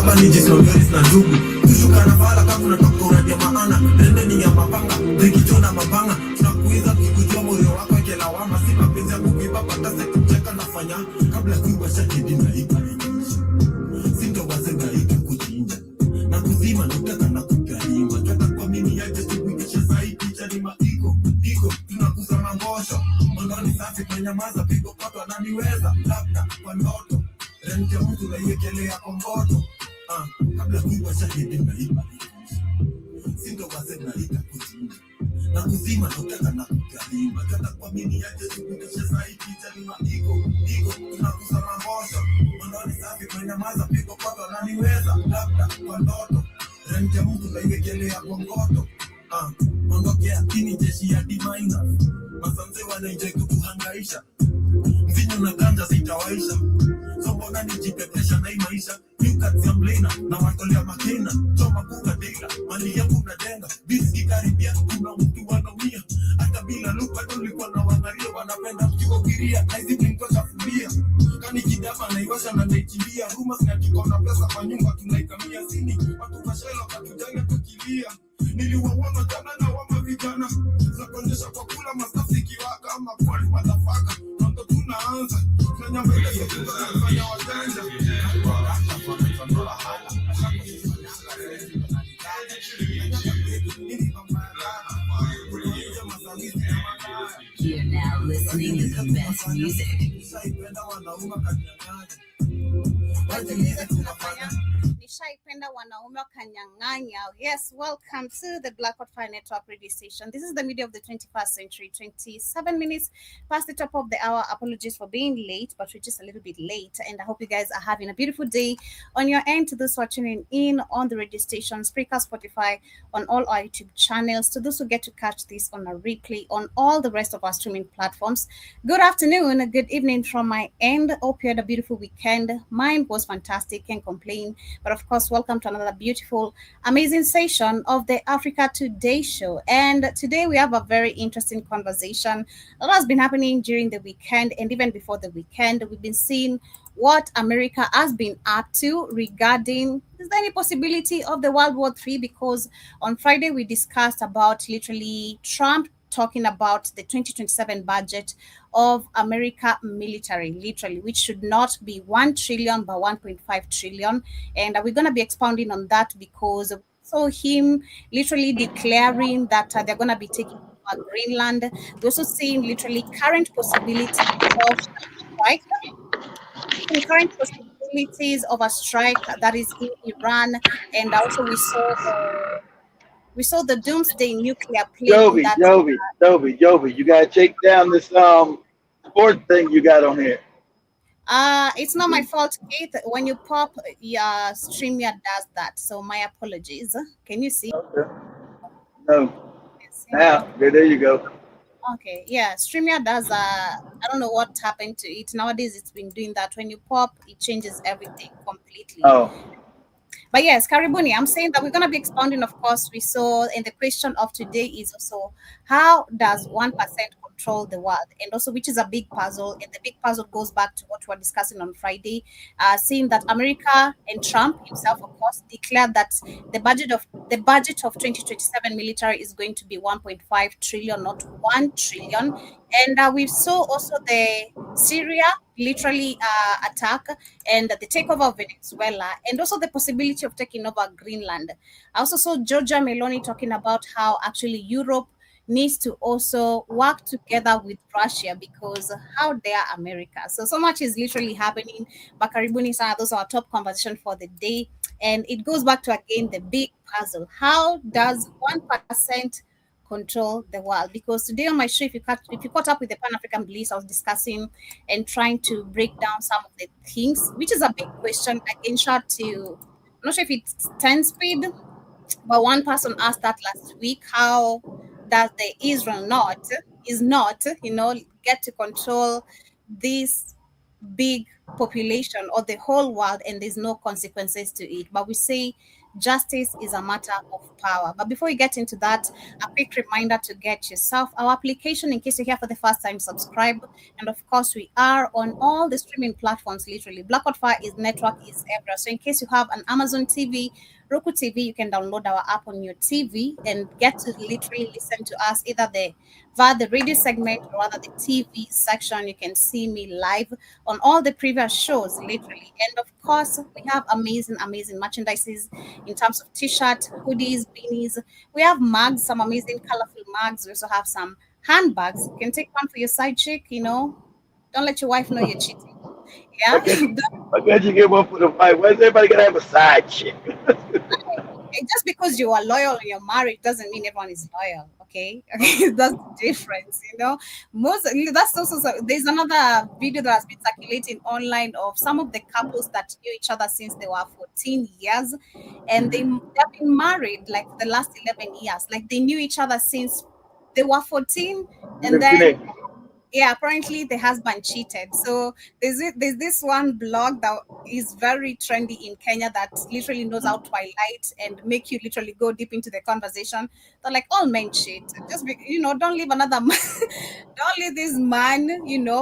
Kama ni jisongeris na ndugu tushuka na bala kama unatoka unadia maana Rende ni ya mapanga Rikichona mapanga Tunakuiza kikujua moyo wako kela wama Si mapenzi ya kukiba patase kucheka nafanya Kabla kuiba shakidi na ipa Sinto wazenga ika kuchinja Na kuzima nutaka na kukarima Kata kwa mini yaje tukuikesha zaidi Picha ni maiko tunakuza mangosho Mondoni safi kwa nyamaza pigo koto ananiweza Labda kwa ndoto Rente mtu na iwekelea kongoto Kabla kuiba shahidi na iba Sinto wazenga ika kuchinja Na kuzima nutaka na kukarima Kata kwa mini yaje tukuikesha zaidi Picha ni maiko tunakuza mangosho Mondoni safi kwa nyamaza pigo koto ananiweza Labda kwa ndoto Rente mtu na iwekelea kongoto Ondokea kini jeshi ya dimaina Masanze wanainje kukuhangaisha Mvinyo na ganja sitawaisha Sombona nijipepesha na imaisha Newcats ya mlena na watolea makena Choma kuka dela, mali ya kuna denga Biski karibia, kuna mtu wanaumia Hata bila lupa tulikuwa na wangaria Wanapenda mkiwa kiria, naizi mlinkocha fulia Kani kidama na iwasha na naichimbia Rumas na kikona pesa kwa nyumba tunaikamia Sini, watu kashela katujanga tukilia Niliwawama jana na wama vijana Zakonyesha kwa kula mastafiki waka Ama kwali matafaka Nondo tunaanza Tunanyambele sotuka na kufanya wajanja You're now listening to the best music. Nishaipenda wanaume wakanyang'anya. Yes, welcome to the Blackwood Fire Network radio station. This is the media of the 21st century, 27 minutes past the top of the hour. Apologies for being late, but we're just a little bit late. And I hope you guys are having a beautiful day on your end. To those who are tuning in on the radio station, Spreaker, Spotify, on all our YouTube channels. To those who get to catch this on a replay on all the rest of our streaming platforms. Good afternoon, good evening from my end. Hope you had a beautiful weekend. Mine was fantastic, can't complain. But of course, welcome to another beautiful, amazing session of the Africa Today show. And today we have a very interesting conversation. A lot has been happening during the weekend and even before the weekend. We've been seeing what America has been up to regarding, is there any possibility of the World War III? Because on Friday we discussed about literally Trump talking about the 2027 budget of America military, literally, which should not be 1 trillion but 1.5 trillion. And we're going to be expounding on that because saw him literally declaring that they're going to be taking over Greenland. We're also seeing literally current possibility of strike, current possibilities of a strike that is in Iran. And also we saw the doomsday nuclear plane Jovi, you gotta take down this sport thing you got on here. It's not my fault, Keith. When you pop, StreamYard does that. So my apologies. Can you see? Okay. No. Now, there you go. Okay, yeah, StreamYard does. I don't know what happened to it nowadays. It's been doing that. When you pop, it changes everything completely. Oh. But yes, Karibuni, I'm saying that we're going to be expounding, of course, we saw, and the question of today is also, how does 1% control the world? And also, which is a big puzzle, and the big puzzle goes back to what we were discussing on Friday, seeing that America and Trump himself, of course, declared that the budget of 2027 military is going to be 1.5 trillion, not 1 trillion. And we saw also the Syria literally attack and the takeover of Venezuela, and also the possibility of taking over Greenland. I also saw Giorgia Meloni talking about how actually Europe needs to also work together with Russia because how dare America? So much is literally happening. But Karibuni sana, those are our top conversation for the day. And it goes back to, again, the big puzzle. How does 1% control the world? Because today on my show, if you caught up with the Pan-African Bliss, I was discussing and trying to break down some of the things, which is a big question. Again, shout to, I'm not sure if it's 10 speed, but one person asked that last week, how does the Israel not, get to control this big population or the whole world, and there's no consequences to it? But we say Justice is a matter of power. But before we get into that, a quick reminder to get yourself our application in case you're here for the first time, subscribe. And of course, we are on all the streaming platforms, literally. Blackout Fire is network is everywhere. So in case you have an Amazon TV, Roku TV, you can download our app on your TV and get to literally listen to us either via the radio segment or rather the TV section. You can see me live on all the previous shows, literally. And of course, we have amazing, amazing merchandises in terms of t-shirt, hoodies, beanies. We have mugs, some amazing colorful mugs. We also have some handbags. You can take one for your side chick, Don't let your wife know you're cheating. Yeah. I got you get one for the fight. Why is everybody gonna have a side chick? Just because you are loyal and you're married doesn't mean everyone is loyal. Okay, that's the difference. That's also there's another video that has been circulating online of some of the couples that knew each other since they were 14 years, and they've been married like the last 11 years. Like they knew each other since they were 14, and then. Yeah, apparently the husband cheated. So there's this one blog that is very trendy in Kenya that literally knows how to highlight and make you literally go deep into the conversation. They're like, all men cheat. Just don't leave another man, don't leave this man,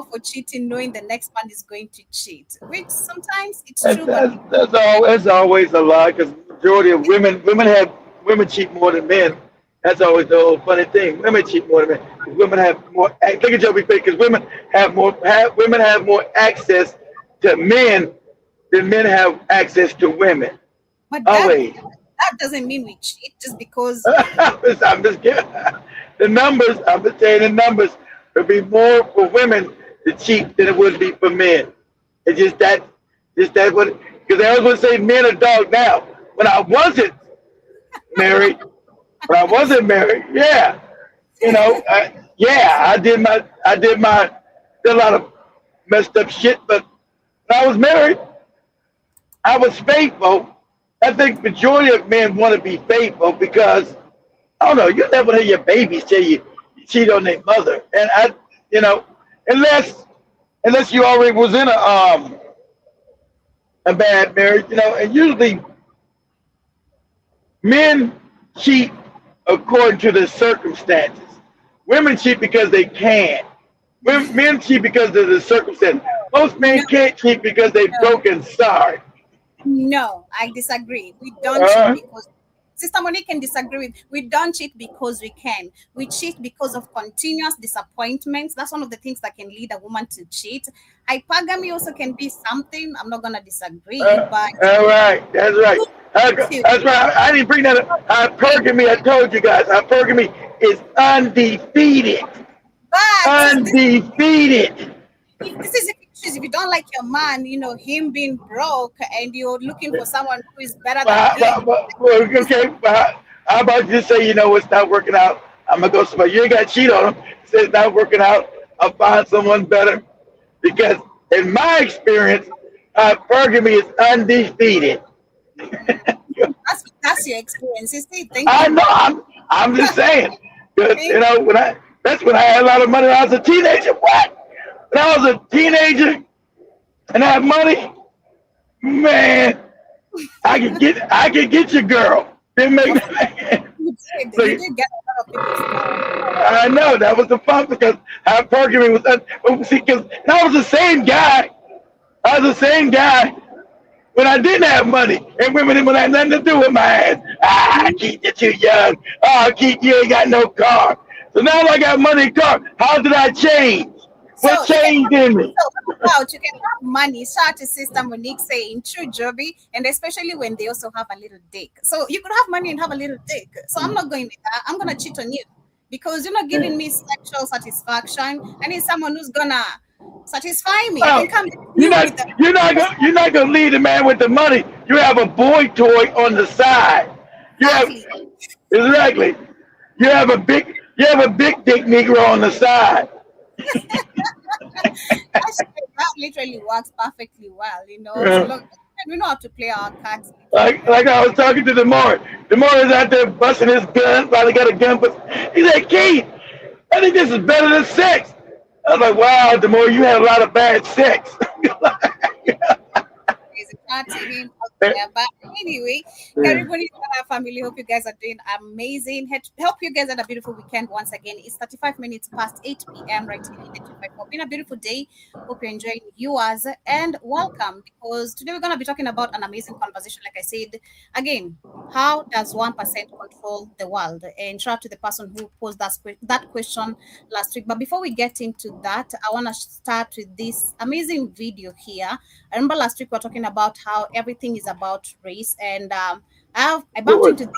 for cheating, knowing the next man is going to cheat. Which sometimes it's true, but That's always a lie because majority of women cheat more than men. That's always the old funny thing. Women cheat more than men. Women have more. Look at Joey Fake, because women have more access to men than men have access to women. but that doesn't mean we cheat just because. I'm just kidding. The numbers. I'm just saying the numbers would be more for women to cheat than it would be for men. It's just that what. Because I always say men are dog now. When I wasn't married. When I wasn't married, yeah, I did a lot of messed up shit. But when I was married, I was faithful. I think majority of men want to be faithful because I don't know. You never hear your babies tell you cheat on their mother, and unless you already was in a bad marriage, and usually men cheat according to the circumstances. Women cheat because they can. Men cheat because of the circumstances. Most men can't cheat because they're broken sorry. No, I disagree. We don't cheat because Sister Monique can disagree with. We don't cheat because we can. We cheat because of continuous disappointments. That's one of the things that can lead a woman to cheat. Hypergamy also can be something. I'm not gonna disagree, but all right, that's right. That's right. I didn't bring that up. Hypergamy, I told you guys, hypergamy is undefeated. But Undefeated. if you don't like your man, him being broke and you're looking for someone who is better than him. Okay, how about you say, it's not working out? I'm going to go somewhere. You ain't got to cheat on him. Say it's not working out. I'll find someone better. Because in my experience, hypergamy is undefeated. That's your experience. You see, I know. I'm just saying. That's when I had a lot of money when I was a teenager. What? When I was a teenager and I had money, man, I could get your girl. Didn't make you did get a lot of people. I know that was the fun because hypergamy was because I was the same guy. When I didn't have money, and women didn't have nothing to do with my ass. Keith, you're too young. Keith, you ain't got no car. So now I got money and car. How did I change? What changed in me? So you can have money. Shout to Sister Monique saying true, Joby, and especially when they also have a little dick. So you could have money and have a little dick. So I'm not going with that. I'm gonna cheat on you because you're not giving me sexual satisfaction. I need someone who's gonna satisfy me. You're not gonna leave the man with the money. You have a boy toy on the side. Exactly. You have a big dick Negro on the side. That literally works perfectly well, So look, we know how to play our cards. Like I was talking to Demore. Demore is out there busting his gun. Finally got a gun, but he said, "Keith, I think this is better than sex." I was like, "Wow, Demore, you had a lot of bad sex." starting him out there. But anyway, Karibuni Sana family. Hope you guys are doing amazing. Hope you guys had a beautiful weekend once again. It's 35 minutes past 8 p.m. right here in the 254. Been a beautiful day. Hope you're enjoying yours and welcome because today we're going to be talking about an amazing conversation. Like I said, again, how does 1% control the world? And shout out to the person who posed that question last week. But before we get into that, I want to start with this amazing video here. I remember last week we were talking about how everything is about race, and I bumped into this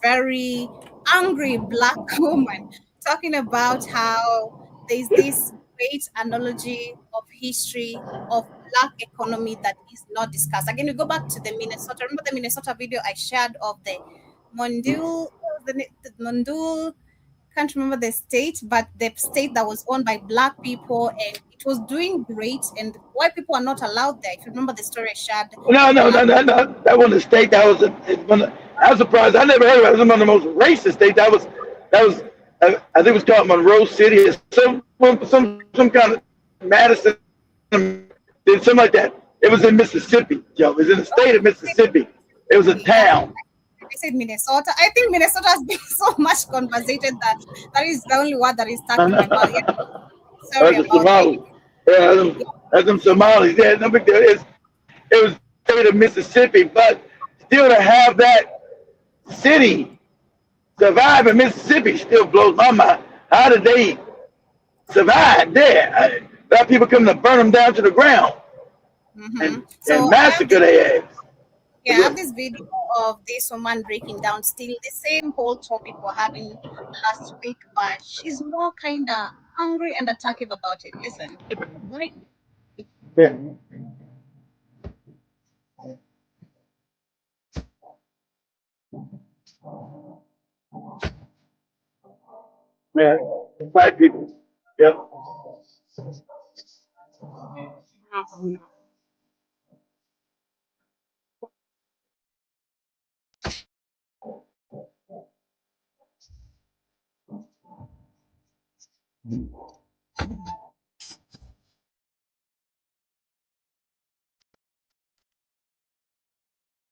very angry black woman talking about how there's this great analogy of history of black economy that is not discussed. Again, we go back to the Minnesota. Remember the Minnesota video I shared of the Mundul, the Mundul, can't remember the state, but the state that was owned by black people and it was doing great and white people are not allowed there. If you remember the story I shared. No. That wasn't a state. I was surprised. I never heard of it. It was one of the most racist states. That was. I think it was called Monroe City or some kind of Madison, something like that. It was in Mississippi, Joe. It was in the state of Mississippi. It was a town. I said Minnesota. I think Minnesota has been so much conversated that is the only word that is stuck in my mouth. Yeah. Sorry about that. That's them Somalis. Yeah, no big deal. It was state of Mississippi, but still to have that city survive in Mississippi still blows my mind. How did they survive there? A lot of people come to burn them down to the ground and massacre their ass. Yeah, I have this video of this woman breaking down still the same whole topic we're having last week, but she's more kind of angry and attacking about it. Listen. Right? Yeah. Yeah, white people. Yep.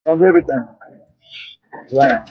Of everything. Right.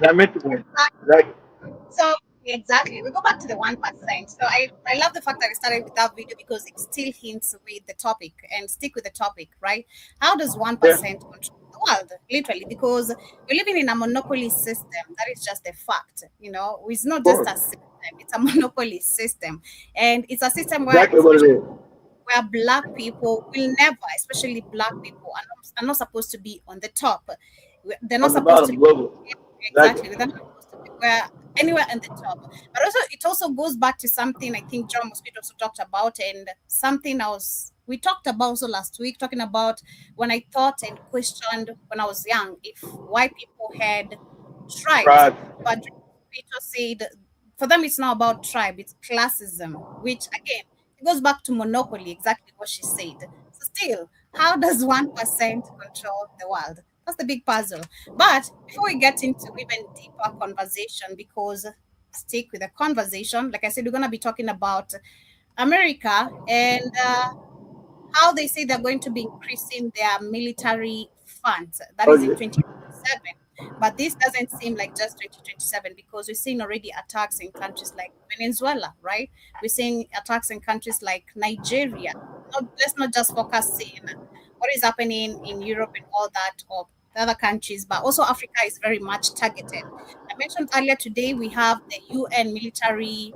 I meant to win. Right. So exactly, we go back to the 1%. So I love the fact that I started with that video because it still hints with the topic and stick with the topic, right? How does 1% control the world? Literally, because we're living in a monopoly system. That is just a fact. You know, it's not just a system; it's a monopoly system, and it's a system where Exactly what it is. where black people will never, especially black people, are not supposed to be on the top. They're not On the supposed to bottom level. exactly. They're not supposed to be where anywhere in the top. But also, it also goes back to something I think John Mosquito also talked about, and something we talked about also last week, talking about when I thought and questioned when I was young if white people had tribes, Right. but Peter said for them it's not about tribe, it's classism, which again it goes back to monopoly, exactly what she said. So still, how does 1% control the world? That's the big puzzle. But before we get into even deeper conversation, because stick with the conversation, like I said, we're going to be talking about America and how they say they're going to be increasing their military funds. That Oh, is in yeah. 2027. But this doesn't seem like just 2027 because we're seeing already attacks in countries like Venezuela, right? We're seeing attacks in countries like Nigeria. Let's not just focus on what is happening in Europe and all that, or the other countries, but also Africa is very much targeted. I mentioned earlier today we have the UN military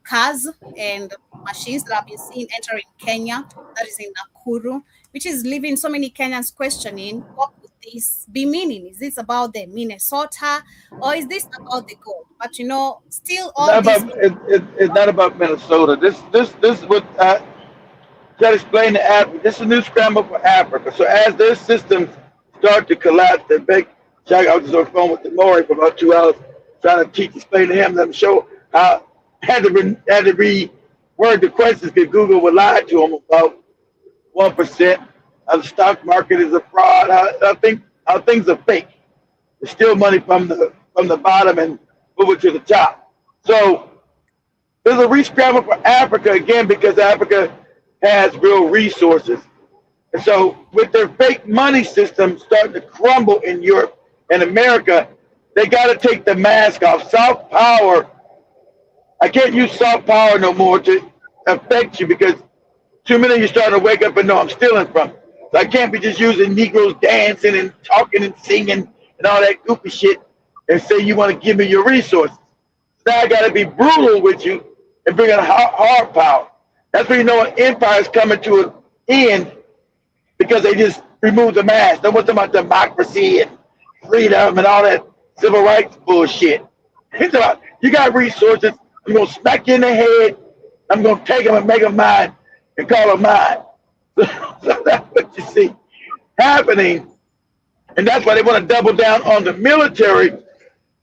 cars and machines that have been seen entering Kenya, that is in Nakuru, which is leaving so many Kenyans questioning what could this be meaning? Is this about the Minnesota or is this about the gold? But still It's all not these. about it's not about Minnesota. This is what I try to explain to Africa. This is a new scramble for Africa. So as their systems start to collapse, they beg. I was just on the phone with the Maury for about 2 hours, trying to explain to him, let him show how had to reword the questions because Google would lie to him about 1%. How the stock market is a fraud. How things are fake. There's still money from the bottom and move it to the top. So there's a re-scramble for Africa again because Africa has real resources. And so with their fake money system starting to crumble in Europe and America, they got to take the mask off. Soft power, I can't use soft power no more to affect you because too many of you starting to wake up and know I'm stealing from you. So I can't be just using Negroes dancing and talking and singing and all that goofy shit and say you want to give me your resources. Now I got to be brutal with you and bring in hard power. That's when you know an empire is coming to an end because they just removed the mask. They want about democracy and freedom and all that civil rights bullshit. It's about you got resources. I'm gonna smack you in the head. I'm gonna take them and make them mine and call them mine. So that's what you see happening, and that's why they want to double down on the military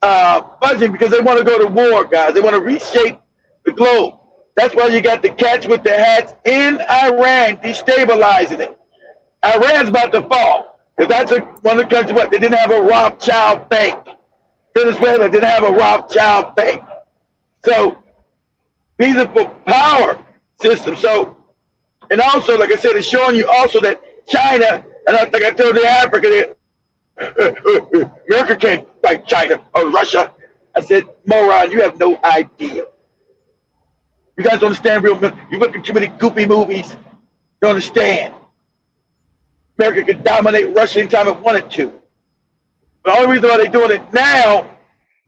budget because they want to go to war, guys. They want to reshape the globe. That's why you got the cats with their hats in Iran destabilizing it. Iran's about to fall because that's one of the countries what they didn't have a Rothschild bank. Venezuela didn't have a Rothschild bank. So these are for power systems. So, and also, like I said, it's showing you also that China, and like I told you, Africa, America can't fight China or Russia. I said, moron, you have no idea. You guys don't understand real. You look at too many goofy movies. You don't understand. America could dominate Russia anytime it wanted to. The only reason why they're doing it now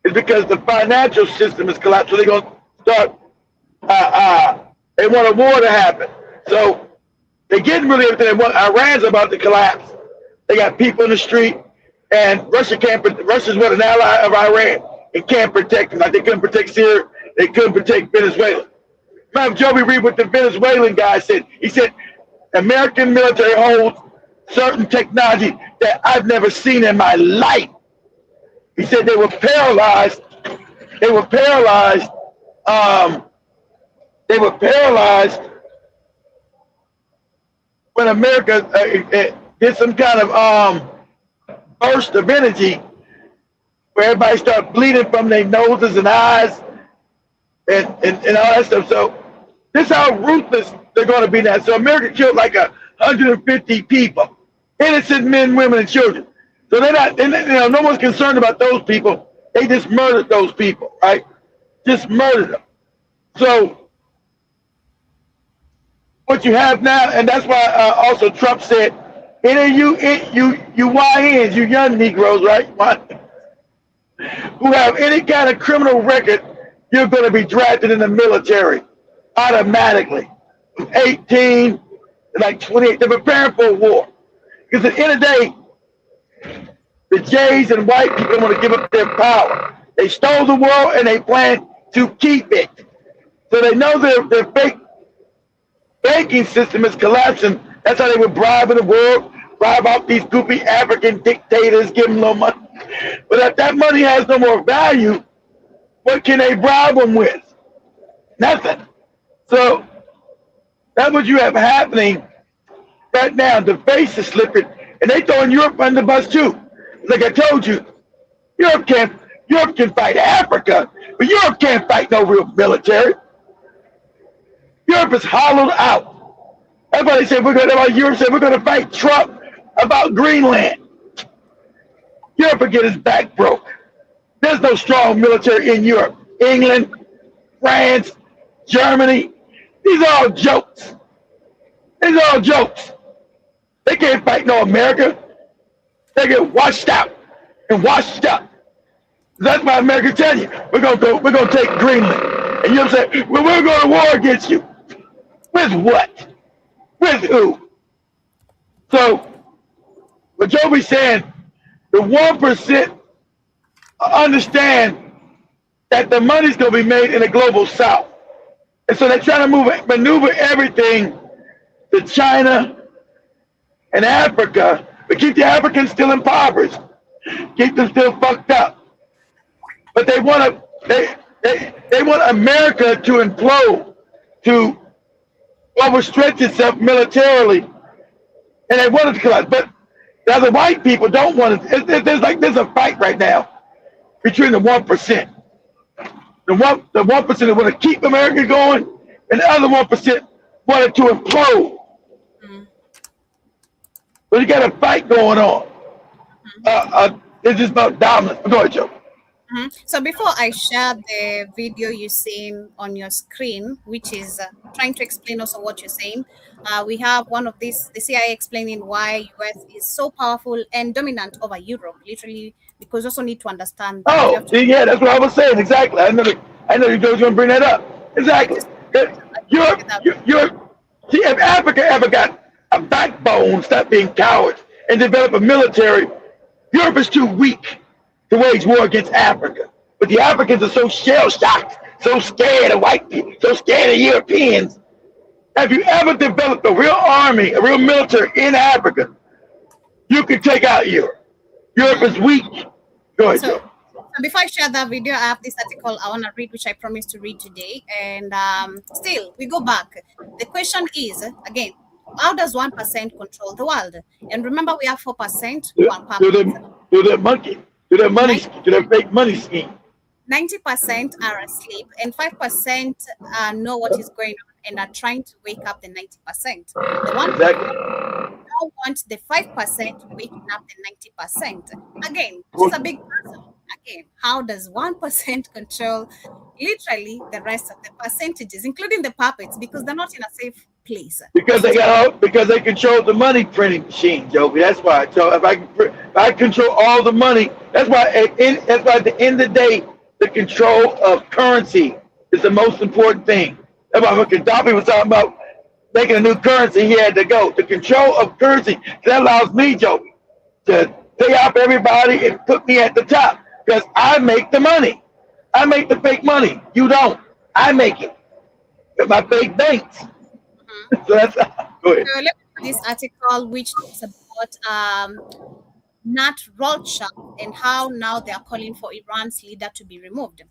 is because the financial system is collapsed. So they're going to start. They want a war to happen. So they're getting really everything they want. Iran's about to collapse. They got people in the street, and Russia can't. Russia's what, an ally of Iran. It can't protect them. Like they couldn't protect Syria. They couldn't protect Venezuela. Remember, Joby Reed, what the Venezuelan guy said. He said, American military holds certain technology that I've never seen in my life. He said they were paralyzed. They were paralyzed. They were paralyzed when America did some kind of burst of energy where everybody started bleeding from their noses and eyes and all that stuff. So this is how ruthless they're going to be now. So America killed like 150 people, innocent men, women, and children. So they're not, no one's concerned about those people. They just murdered those people, right? Just murdered them. So what you have now, and that's why also Trump said, any of you YNs, you young Negroes, right, who have any kind of criminal record, you're going to be drafted in the military automatically. 18, like 28, they're preparing for a war. Because at the end of the day, the Jays and white people want to give up their power. They stole the world and they plan to keep it. So they know their fake banking system is collapsing. That's how they would bribe in the world, bribe out these goofy African dictators, give them no money. But if that money has no more value, what can they bribe them with? Nothing. So that's what you have happening right now. The face is slipping, and they throwing Europe under the bus too. Like I told you, Europe can fight Africa, but Europe can't fight no real military. Europe is hollowed out. That's why they said Europe said we're gonna fight Trump about Greenland. Europe will get his back broke. There's no strong military in Europe. England, France, Germany, these are all jokes. These are all jokes. They can't fight no America. They get washed out and washed up. That's why America tell you, we're gonna take Greenland. And you'll say, well, we're going to war against you. With what? With who? So, what Joby's saying, the 1% understand that the money's going to be made in the global south. And so they're trying to maneuver everything to China and Africa, but keep the Africans still impoverished. Keep them still fucked up. But they want America to implode, to overstretch itself militarily, and they want it to collapse. But the other white people don't want it. There's a fight right now between the 1%. The 1% that want to keep America going, and the other 1% want it to implode. So you got a fight going on. It's just about dominance. Go ahead, Joe. So before I share the video you've seen on your screen, which is trying to explain also what you're saying, we have one of these, the CIA explaining why US is so powerful and dominant over Europe, literally, because you also need to understand. Yeah, that's what I was saying, exactly. I know you guys going to bring that up. Exactly. See, if Africa ever got a backbone, stop being cowards, and develop a military, Europe is too weak to wage war against Africa. But the Africans are so shell-shocked, so scared of white people, so scared of Europeans. Have you ever developed a real army, a real military in Africa, you can take out Europe. Europe is weak. Go ahead, Joe. So before I share that video, I have this article I want to read, which I promised to read today. And still, we go back. The question is, again, how does 1% control the world? And remember, we have 4%. Do their fake money scheme. 90% are asleep, and 5% know what is going on and are trying to wake up the 90%. The 1% now want the 5% waking up the 90%. Again, this is a big puzzle. Again, how does 1% control literally the rest of the percentages, including the puppets, because they're not in a safe place? Because they control the money printing machine, Joby. That's why. So if I control all the money, that's why at the end of the day, the control of currency is the most important thing. That's why when Gaddafi was talking about making a new currency, he had to go. The control of currency, that allows me, Joby, to pay off everybody and put me at the top. Because I make the money. I make the fake money. You don't. I make it with my fake banks. So that's go ahead. So let me read this article, which talks about Nat Rothschild and how now they are calling for Iran's leader to be removed.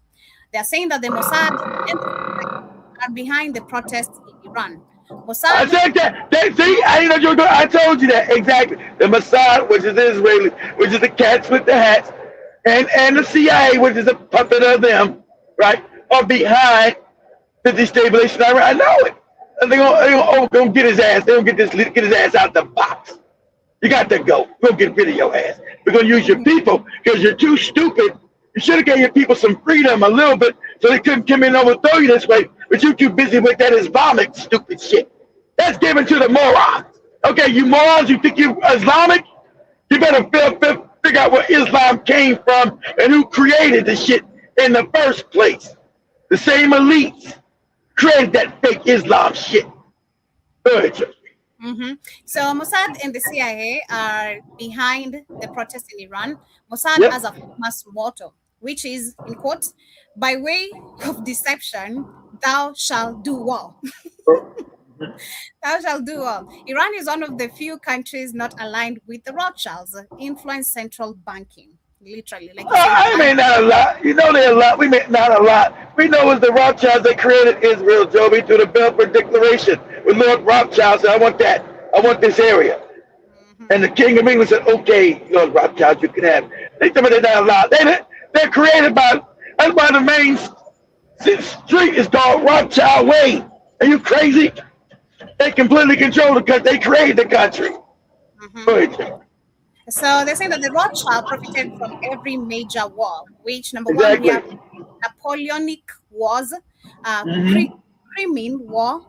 They are saying that the Mossad and are behind the protests in Iran. Mossad. I said that. See, I didn't know you were going. I told you that exactly. The Mossad, which is Israeli, which is the cats with the hats, and the CIA, which is a puppet of them, right, are behind the destabilization of Iran. I know it. And they're gonna get his ass. They're gonna get his ass out the box. You got to go. Go get rid of your ass. We're gonna use your people because you're too stupid. You should have gave your people some freedom a little bit so they couldn't come in and overthrow you this way. But you're too busy with that Islamic stupid shit. That's given to the morons. Okay, you morons, you think you're Islamic? You better figure out where Islam came from and who created the shit in the first place. The same elites created that fake Islam shit. Go ahead, Joe. So Mossad and the CIA are behind the protests in Iran. Mossad has a famous motto, which is, in quote, by way of deception, thou shalt do well. Thou shalt do well. Iran is one of the few countries not aligned with the Rothschilds, influence central banking. Literally, like I mean, not a lot. You know, they're a lot. We mean not a lot. We know it was the Rothschilds that created Israel, Joby, through the Balfour Declaration. With Lord Rothschild said, I want that. I want this area. And the King of England said, okay, Lord Rothschild, you can have it. They tell me they're not a lot. They're created by, that's why the main street is called Rothschild Way. Are you crazy? They completely control the country. They created the country. Go ahead, Jay. So they're saying that the Rothschild profited from every major war, which number one, we have Exactly. Napoleonic Wars, hmm Crimean War,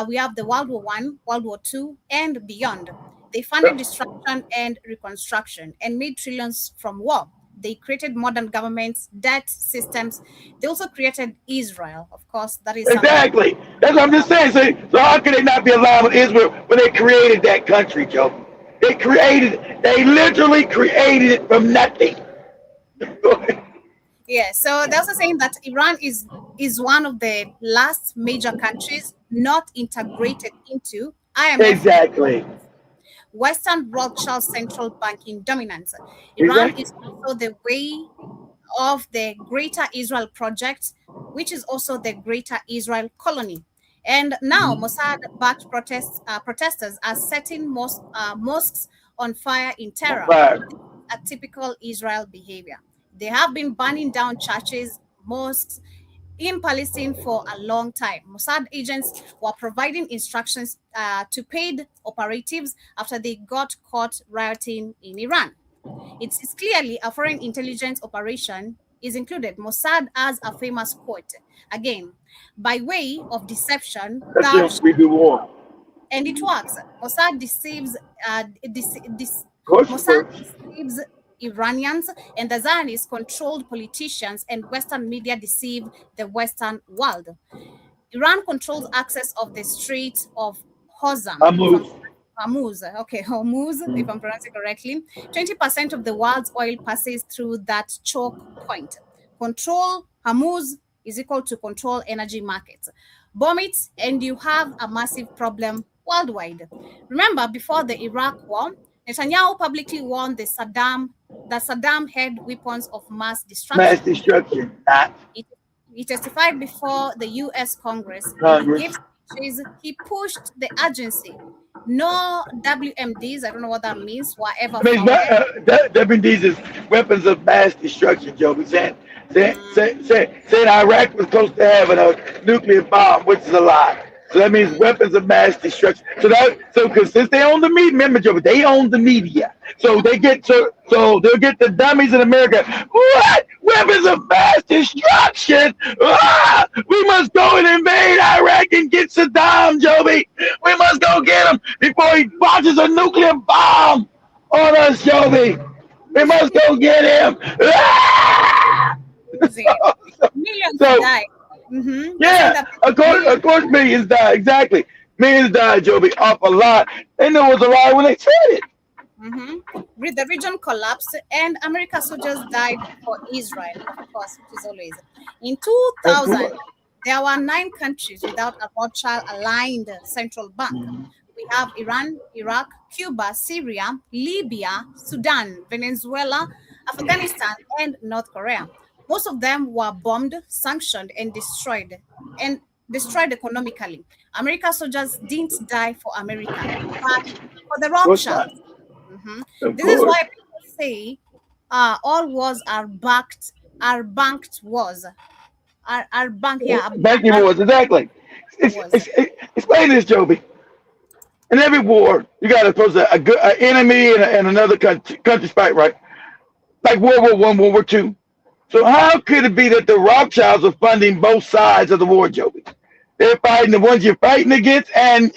we have the World War One, World War Two, and beyond. They funded destruction and reconstruction and made trillions from war. They created modern governments, debt systems. They also created Israel, of course. That is something. Exactly. That's what I'm just saying. So how could they not be aligned with Israel when they created that country, Joe? They literally created it from nothing. Go ahead. Yeah, so they're also saying that Iran is one of the last major countries not integrated into IMF Exactly. Western Rothschild central banking dominance. Iran Exactly. is also the way of the Greater Israel Project, which is also the Greater Israel Colony. And now Mossad-backed protesters are setting mosques on fire in On terror. fire. A typical Israel behavior. They have been burning down churches, mosques in Palestine for a long time. Mossad agents were providing instructions to paid operatives after they got caught rioting in Iran. It's clearly a foreign intelligence operation is included. Mossad has a famous quote, again, by way of deception, That's thou them. We do war. and it works. Mossad deceives, Of course it Mossad works. deceives Iranians, and the Zionists controlled politicians, and Western media deceive the Western world. Iran controls access of the Strait of I Hormuz, move. Hormuz, if Mm. I'm pronouncing correctly. 20% of the world's oil passes through that choke point. Control Hormuz is equal to control energy markets. Bomb it, and you have a massive problem worldwide. Remember, before the Iraq war, Netanyahu publicly warned that Saddam had weapons of mass Mass destruction. destruction. Not He testified before the US Congress and he Congress. gave speeches. He pushed the agency. No WMDs, I don't know what that means, were ever I mean, founded. WMDs is weapons of mass destruction, Joe. We saying Iraq was close to having a nuclear bomb, which is a lie. So that means weapons of mass destruction. So because since they own the media, remember, Joe, they own the media. So they'll get the dummies in America. What? Weapons of mass destruction? Ah, we must go and invade Iraq and get Saddam, Joby. We must go get him before he launches a nuclear bomb on us, Joby. We must go get him. Ah! Millions So, died. They're saying yeah, that of course, millions died. Exactly, millions died, Joby, off a lot. They knew it was a lie when they said it. the region collapsed and American soldiers died for Israel, of course, which is always. In 2000, there were 9 countries without a Rothschild-aligned central bank. We have Iran, Iraq, Cuba, Syria, Libya, Sudan, Venezuela, Afghanistan, and North Korea. Most of them were bombed, sanctioned, and destroyed economically. American soldiers didn't die for America, but for the Of course Rothschilds. not. Mhm. Of This is course. why people say all wars are banked wars. Are bank, yeah, Banking are wars, exactly. wars. Explain this, Joby. In every war, you got to pose an enemy and another country's fight, right? Like World War One, World War Two. So how could it be that the Rothschilds are funding both sides of the war, Joby? They're fighting the ones you're fighting against and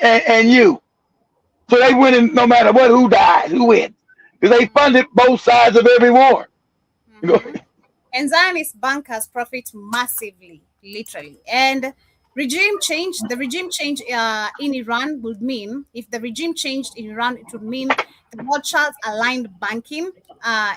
you. So they win no matter what, who dies, who wins. Because they funded both sides of every war. You know? And Zionist bankers profit massively, literally. And the regime change in Iran would mean, if the regime changed in Iran, it would mean the Rothschilds aligned banking,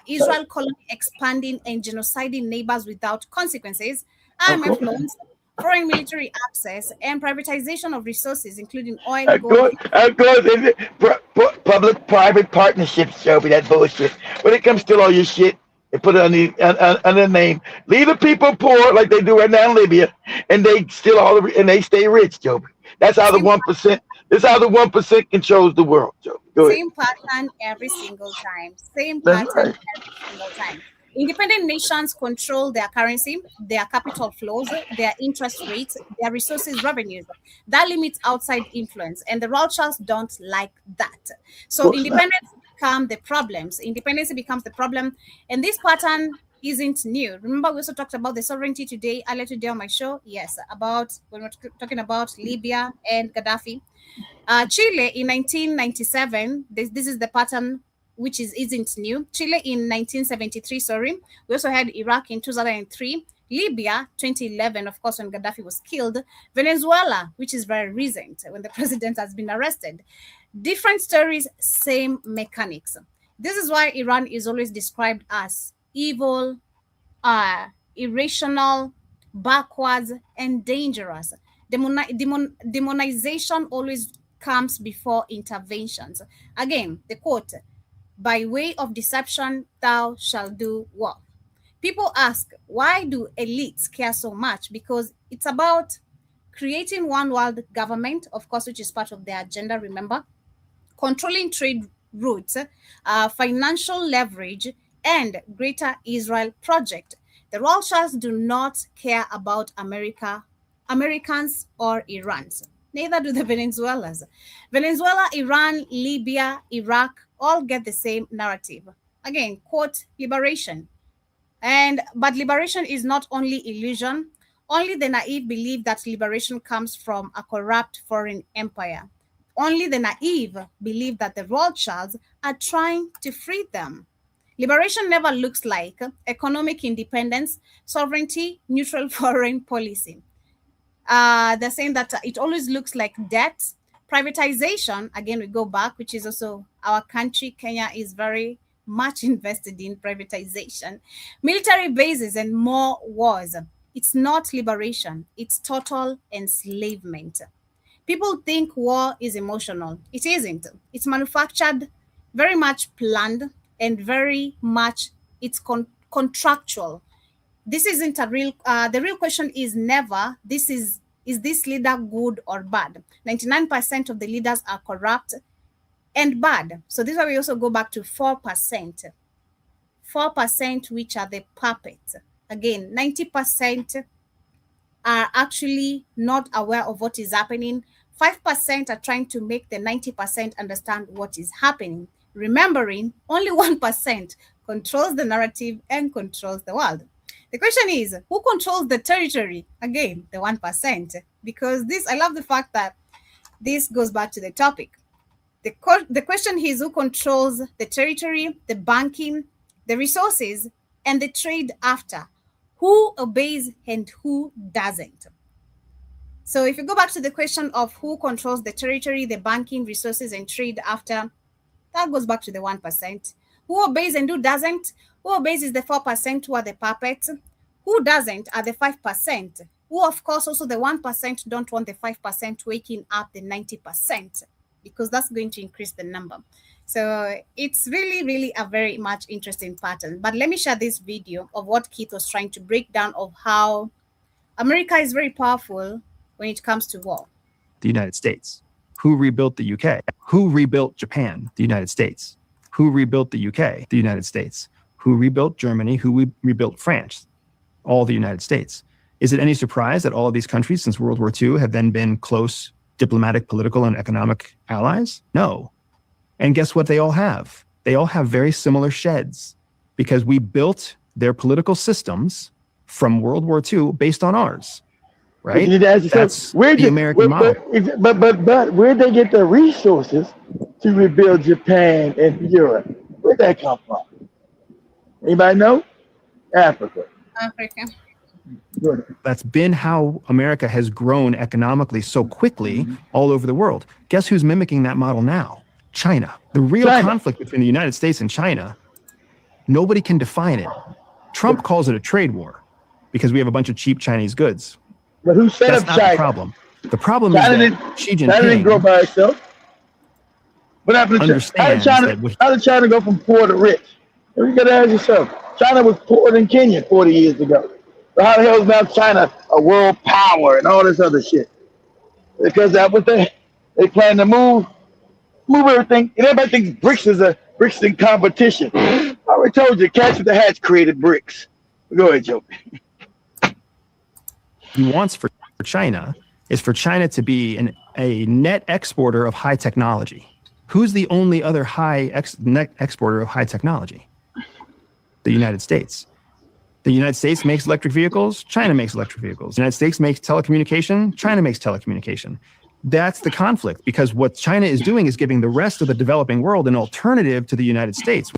Israel colony expanding and genociding neighbors without consequences, IMF loans, foreign military access, and privatization of resources, including oil, gold. Of course, public-private partnerships, Joby, that bullshit. When it comes to all your shit, they put it on the name. Leave the people poor like they do right now in Libya, and they steal and they stay rich, Joby. That's how the 1%. This is how the 1% controls the world, Joby. Go ahead. Same pattern every single time. Same That's pattern right. every single time. Independent nations control their currency, their capital flows, their interest rates, their resources, revenues. That limits outside influence, and the Rothschilds don't like that. So independence becomes the problems. Independence becomes the problem, and this pattern isn't new. Remember, we also talked about the sovereignty today, earlier today on my show. Yes, about when we're talking about Libya and Gaddafi. Chile in 1997, this is the pattern which isn't new. Chile in 1973, sorry. We also had Iraq in 2003, Libya 2011, of course, when Gaddafi was killed, Venezuela, which is very recent, when the president has been arrested. Different stories, same mechanics. This is why Iran is always described as evil, irrational, backwards, and dangerous. Demonization always comes before interventions. Again, the quote, by way of deception, thou shalt do well. People ask, why do elites care so much? Because it's about creating one world government, of course, which is part of their agenda, remember, controlling trade routes, financial leverage, and Greater Israel Project. The Rothschilds do not care about Americans or Irans. Neither do the Venezuelans. Venezuela, Iran, Libya, Iraq all get the same narrative. Again, quote, liberation. But liberation is not only illusion. Only the naive believe that liberation comes from a corrupt foreign empire. Only the naive believe that the Rothschilds are trying to free them. Liberation never looks like economic independence, sovereignty, neutral foreign policy. They're saying that it always looks like debt, privatization. Again, we go back, which is also our country. Kenya is very much invested in privatization, military bases, and more wars. It's not liberation. It's total enslavement. People think war is emotional. It isn't. It's manufactured, very much planned, and very much it's contractual. This isn't a real, the real question is never, is this leader good or bad? 99% of the leaders are corrupt and bad. So this is why we also go back to 4%. 4%, which are the puppets. Again, 90% are actually not aware of what is happening. 5% are trying to make the 90% understand what is happening. Remembering, only 1% controls the narrative and controls the world. The question is, who controls the territory? Again, the 1%. Because this, I love the fact that this goes back to the topic. The question is, who controls the territory, the banking, the resources, and the trade after? Who obeys and who doesn't? So if you go back to the question of who controls the territory, the banking, resources, and trade after, that goes back to the 1%. Who obeys and who doesn't? Who obeys is the 4%, who are the puppets. Who doesn't are the 5%, who, of course, also the 1% don't want the 5% waking up the 90%, because that's going to increase the number. So it's really, really a very much interesting pattern. But let me share this video of what Keith was trying to break down of how America is very powerful when it comes to war. The United States. Who rebuilt the UK? Who rebuilt Japan? The United States. Who rebuilt the UK? The United States. Who rebuilt Germany? Who rebuilt France? All the United States. Is it any surprise that all of these countries since World War II have then been close diplomatic, political, and economic allies? No. And guess what they all have? They all have very similar sheds, because we built their political systems from World War II based on ours. Right? You need to ask yourself, that's the American model. But where'd they get the resources to rebuild Japan and Europe? Where'd that come from? Anybody know? Africa. That's been how America has grown economically so quickly all over the world. Guess who's mimicking that model now? China. The real conflict between the United States and China, nobody can define it. Trump calls it a trade war because we have a bunch of cheap Chinese goods. But who set up China? That's not the problem. The problem China is that Xi Jinping didn't grow by itself. What happened to how did China go from poor to rich? You got to ask yourself. China was poorer than Kenya 40 years ago. So how the hell is now China a world power and all this other shit? Because that was they plan to move everything. And everybody thinks BRICS is in competition. already told you, Cats with the Hats created bricks. Go ahead, Joe. He wants for China is for China to be a net exporter of high technology. Who's the only other net exporter of high technology? The United States. The United States makes electric vehicles. China makes electric vehicles. The United States makes telecommunication. China makes telecommunication. That's the conflict, because what China is doing is giving the rest of the developing world an alternative to the United States.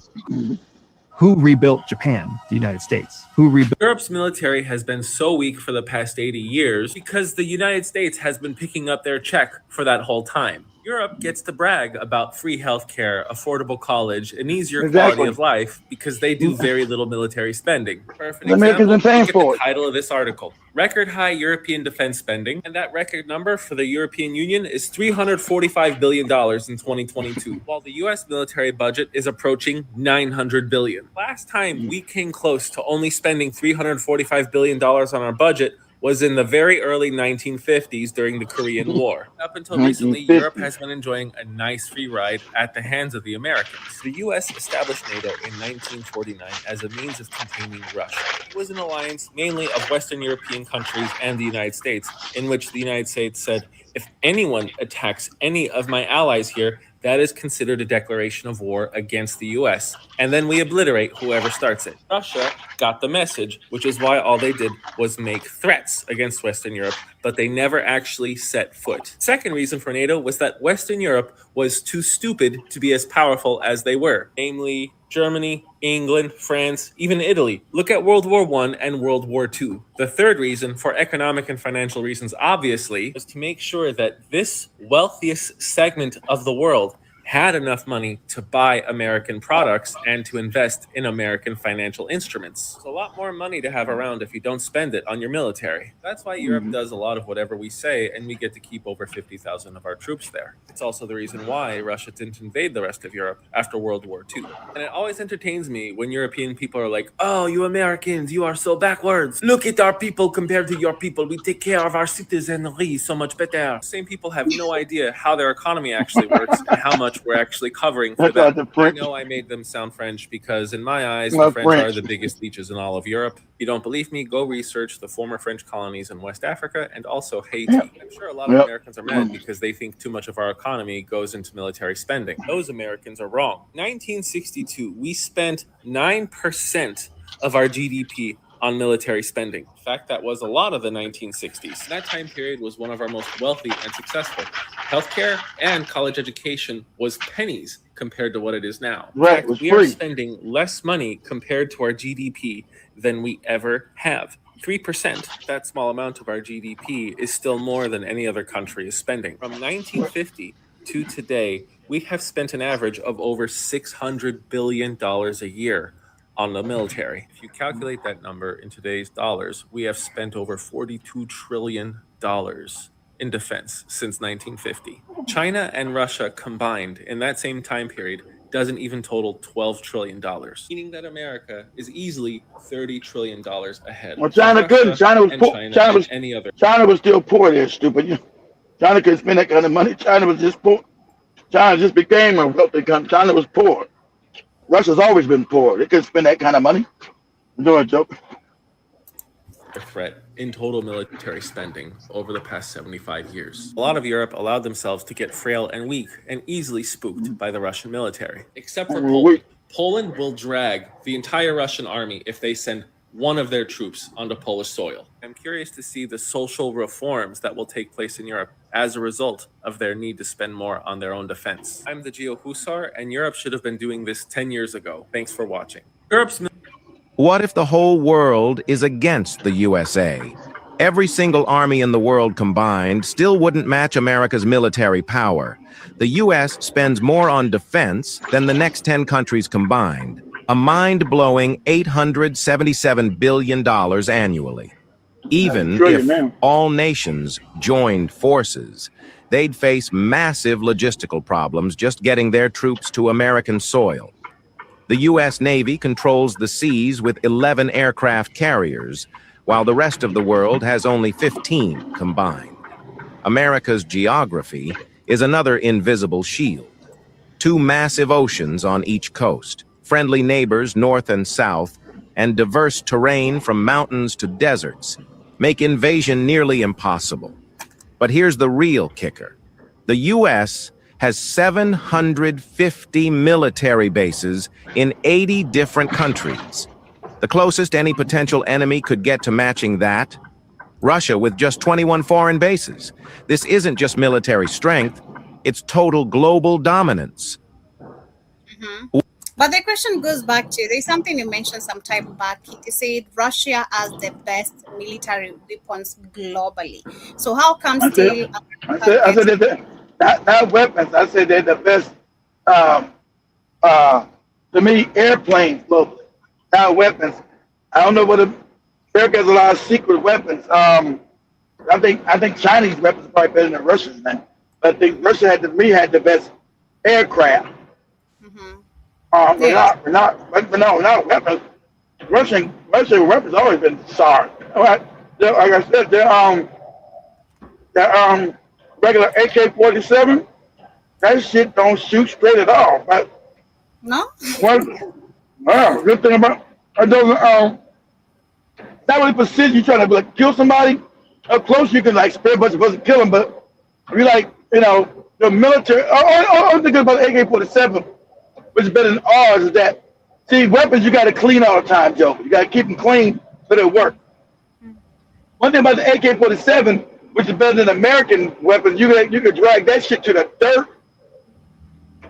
Who rebuilt Japan? The United States. Who rebuilt? Europe's military has been so weak for the past 80 years because the United States has been picking up their check for that whole time. Europe gets to brag about free healthcare, affordable college, an easier quality of life because they do very little military spending. Perfect example, look at the title of this article. Record high European defense spending, and that record number for the European Union is $345 billion in 2022, while the US military budget is approaching $900 billion. Last time we came close to only spending $345 billion on our budget was in the very early 1950s during the Korean War. Up until recently, Europe has been enjoying a nice free ride at the hands of the Americans. The US established NATO in 1949 as a means of containing Russia. It was an alliance mainly of Western European countries and the United States, in which the United States said, if anyone attacks any of my allies here, that is considered a declaration of war against the US, and then we obliterate whoever starts it. Russia got the message, which is why all they did was make threats against Western Europe, but they never actually set foot. Second reason for NATO was that Western Europe was too stupid to be as powerful as they were, namely Germany, England, France, even Italy. Look at World War I and World War II. The third reason, for economic and financial reasons, obviously, was to make sure that this wealthiest segment of the world had enough money to buy American products and to invest in American financial instruments. It's a lot more money to have around if you don't spend it on your military. That's why Europe does a lot of whatever we say, and we get to keep over 50,000 of our troops there. It's also the reason why Russia didn't invade the rest of Europe after World War II. And it always entertains me when European people are like, oh, you Americans, you are so backwards. Look at our people compared to your people. We take care of our citizenry so much better. Same people have no idea how their economy actually works and how much we're actually covering for them. I know I made them sound French because in my eyes, the French are the biggest leeches in all of Europe. If you don't believe me, go research the former French colonies in West Africa and also Haiti. I'm sure a lot of Americans are mad because they think too much of our economy goes into military spending. Those Americans are wrong. 1962, we spent 9% of our GDP on military spending. In fact, that was a lot of the 1960s. That time period was one of our most wealthy and successful. Healthcare and college education was pennies compared to what it is now. In fact, we are spending less money compared to our GDP than we ever have. 3%, that small amount of our GDP, is still more than any other country is spending. From 1950 to today, we have spent an average of over $600 billion a year on the military. If you calculate that number in today's dollars, we have spent over $42 trillion in defense since 1950. China and Russia combined in that same time period doesn't even total $12 trillion, meaning that America is easily $30 trillion ahead. Well, China couldn't. China was poor. China was still poor there, stupid. China couldn't spend that kind of money. China was just poor. China just became a wealthy country. China was poor. Russia's always been poor. They couldn't spend that kind of money. I'm doing a joke. A threat in total military spending over the past 75 years. A lot of Europe allowed themselves to get frail and weak and easily spooked by the Russian military. Except for Poland. Poland will drag the entire Russian army if they send one of their troops onto Polish soil. I'm curious to see the social reforms that will take place in Europe as a result of their need to spend more on their own defense. I'm the Geo Husar, and Europe should have been doing this 10 years ago. Thanks for watching. What if the whole world is against the USA? Every single army in the world combined still wouldn't match America's military power. The US spends more on defense than the next 10 countries combined. A mind-blowing $877 billion annually. Even if all nations joined forces, they'd face massive logistical problems just getting their troops to American soil. The U.S. Navy controls the seas with 11 aircraft carriers, while the rest of the world has only 15 combined. America's geography is another invisible shield. 2 massive oceans on each coast, friendly neighbors north and south, and diverse terrain from mountains to deserts make invasion nearly impossible. But here's the real kicker. The U.S. has 750 military bases in 80 different countries. The closest any potential enemy could get to matching that? Russia with just 21 foreign bases. This isn't just military strength, it's total global dominance. But the question goes back to, there's something you mentioned some time back. You said Russia has the best military weapons globally. So how come still... I said that weapons, I said they're the best, to me, airplanes globally. Not weapons. I don't know what America has a lot of secret weapons. I think Chinese weapons are probably better than Russians, man. But I think Russia had the best aircraft. But not weapons. Russian weapons always been sorry. All right, like I said, they're regular AK-47. That shit don't shoot straight at all. But No? good thing about it doesn't not really precision. You're trying to like kill somebody up close. You can like spray a bunch of bullets and kill them, but if you like, the military. I'm thinking about the AK-47, which is better than ours. Is that see weapons you got to clean all the time, Joe. You got to keep them clean so they work. One thing about the AK-47, which is better than American weapons, you can drag that shit to the dirt,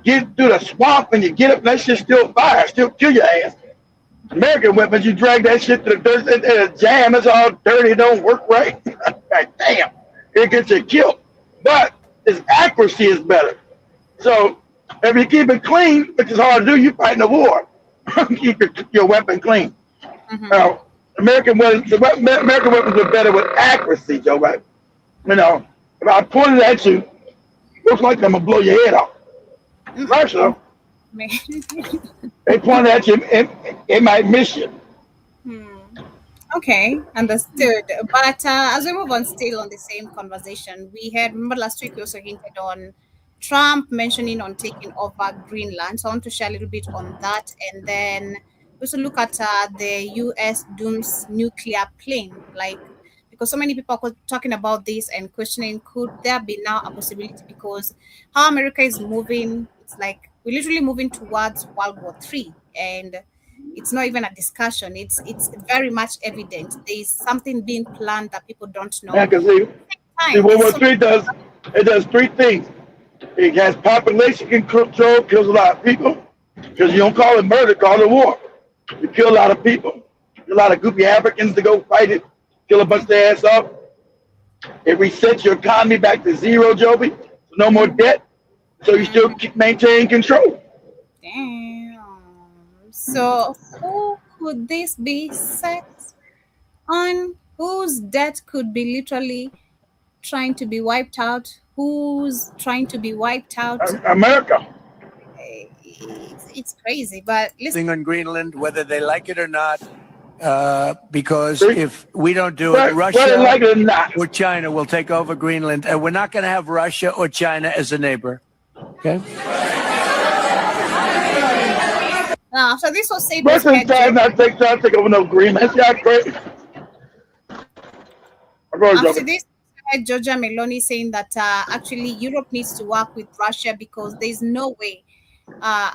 get through the swamp, and you get up, and that shit still fire, still kill your ass. American weapons, you drag that shit to the dirt, and a jam, it's all dirty, it don't work right. God damn, it gets you killed. But its accuracy is better. So if you keep it clean, which is hard to do, you're fighting a war. Keep your weapon clean. American weapons are better with accuracy, Joe, right? If I point it at you, looks like I'm gonna blow your head off. Russia, they point at you, it might miss you. Okay, understood. But as we move on, still on the same conversation, remember last week we also hinted on Trump mentioning on taking over Greenland. So I want to share a little bit on that, and then we also look at the U.S. dooms nuclear plane, because so many people are talking about this and questioning, could there be now a possibility, because how America is moving, it's like we're literally moving towards World War III, and it's not even a discussion. It's very much evident. There is something being planned that people don't know. Yeah, because World War III does three things. It has population control, kills a lot of people, because you don't call it murder, call it war. You kill a lot of people, a lot of goofy Africans to go fight it, kill a bunch of their ass off. It resets your economy back to zero, Joby. So no more debt, so you still maintain control. Damn. So who could this be set on? Whose debt could be literally trying to be wiped out? Who's trying to be wiped out? America. It's crazy, but listen. On Greenland, whether they like it or not, because if we don't do it, Russia like it or not, or China will take over Greenland, and we're not going to have Russia or China as a neighbor. Okay. So this was said. Russia's trying not to take over no Greenland. That's great. After this, Giorgia Meloni saying that actually Europe needs to work with Russia because there's no way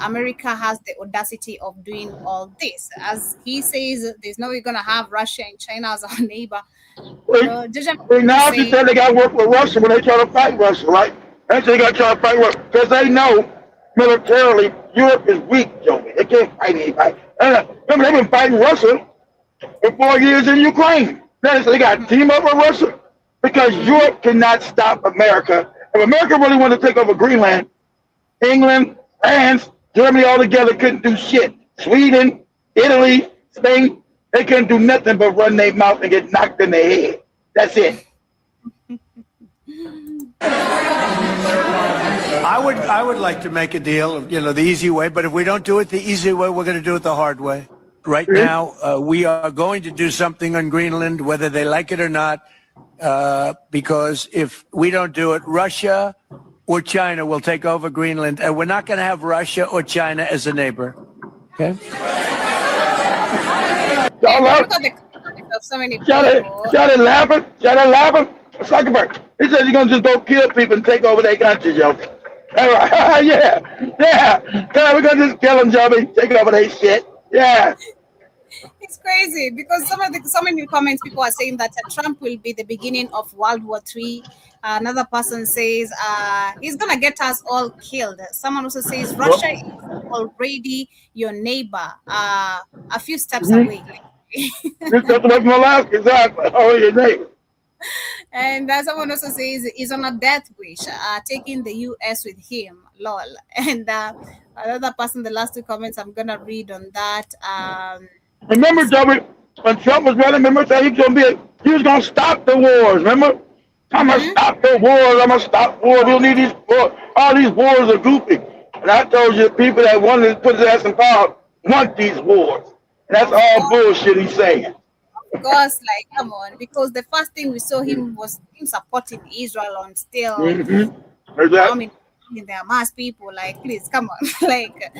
America has the audacity of doing all this. As he says, there's no way we're going to have Russia and China as our neighbor. Now she said they got to work with Russia when they try to fight Russia, right? Actually, they got to try to fight Russia because they know militarily Europe is weak, Joey. They can't fight anybody. Remember, they've been fighting Russia for 4 years in Ukraine. Now they got to team up with Russia because Europe cannot stop America. If America really wanted to take over Greenland, England, France, Germany all together couldn't do shit. Sweden, Italy, Spain, they couldn't do nothing but run their mouth and get knocked in the head. That's it. I would like to make a deal, the easy way, but if we don't do it the easy way, we're going to do it the hard way. Right now, we are going to do something on Greenland, whether they like it or not, because if we don't do it, Russia or China will take over Greenland, and we're not going to have Russia or China as a neighbor. Okay. Y'all Look up? at the comment of so many people. Shut it laughing. Zuckerberg. He said you're gonna just go kill people and take over their country, Joe. All right. Yeah. Yeah, we're gonna just kill them, Joey. Take over their shit. Yeah. It's crazy because so many comments people are saying that Trump will be the beginning of World War III. Another person says he's gonna get us all killed. Someone also says Russia is already your neighbor, a few steps away. This is from Alaska, exactly. Oh, your neighbor. And someone also says he's on a death wish, taking the US with him. Lol. And another person, the last two comments I'm gonna read on that. Remember, Joey, when Trump was running, remember that he was gonna stop the wars. Remember, I'm gonna stop the wars. I'm gonna stop wars. We don't need these wars. All these wars are goofy. And I told you, the people that wanted to put his ass in power want these wars. And that's all bullshit he's saying. Of course, like, come on, because the first thing we saw him was him supporting Israel on still. Exactly. The Hamas people, like, please come on. Like,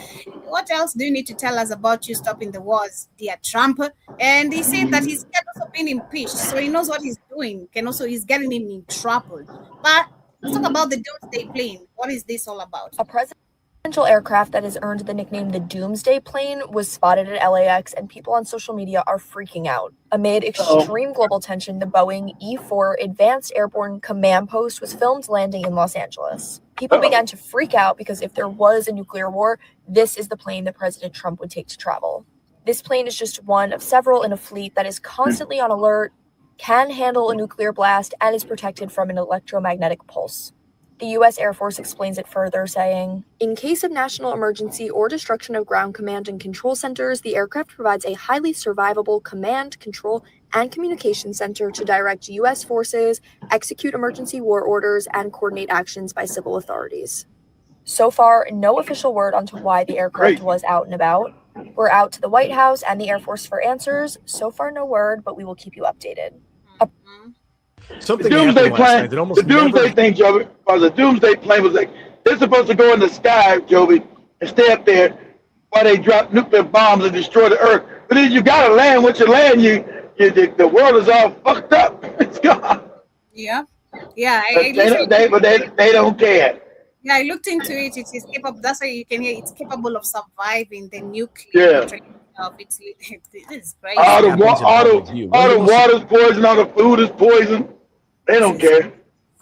what else do you need to tell us about you stopping the wars, dear Trump? And he said that he's also been impeached, so he knows what he's doing. He's getting him in trouble. But let's talk about the Doomsday plane. What is this all about? A presidential aircraft that has earned the nickname the Doomsday Plane was spotted at LAX, and people on social media are freaking out. Amid extreme global tension, the Boeing E-4 Advanced Airborne Command Post was filmed landing in Los Angeles. People began to freak out because if there was a nuclear war, this is the plane that President Trump would take to travel. This plane is just one of several in a fleet that is constantly on alert, can handle a nuclear blast, and is protected from an electromagnetic pulse. The U.S. Air Force explains it further, saying, "In case of national emergency or destruction of ground command and control centers, the aircraft provides a highly survivable command, control, and communication center to direct U.S. forces, execute emergency war orders, and coordinate actions by civil authorities." So far, no official word onto why the aircraft was out and about. We're out to the White House and the Air Force for answers. So far, no word, but we will keep you updated. The Doomsday plane, the Doomsday thing, Joey, the Doomsday plane was like, they're supposed to go in the sky, Joey, and stay up there while they drop nuclear bombs and destroy the Earth. But then you gotta land. Once you land, the world is all fucked up. It's gone. Yeah. Yeah. They don't care. Yeah, I looked into it. It is capable. That's why you can hear it's capable of surviving the nuclear. Yeah. It's crazy. All the water's poison, all the food is poison. They don't care.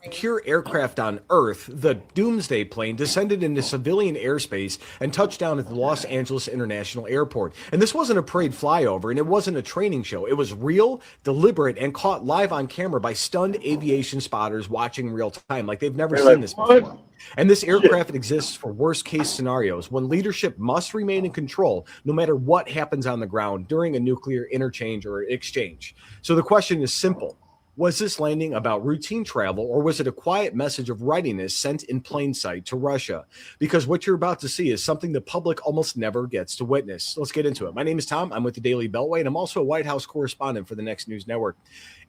Secure aircraft on Earth, the Doomsday plane descended into civilian airspace and touched down at the Los Angeles International Airport. And this wasn't a parade flyover, and it wasn't a training show. It was real, deliberate, and caught live on camera by stunned aviation spotters watching real time, like they've never seen this before. And this aircraft exists for worst case scenarios when leadership must remain in control no matter what happens on the ground during a nuclear interchange or exchange. So the question is simple. Was this landing about routine travel, or was it a quiet message of readiness sent in plain sight to Russia? Because what you're about to see is something the public almost never gets to witness. Let's get into it. My name is Tom. I'm with the Daily Beltway, and I'm also a White House correspondent for the Next News Network.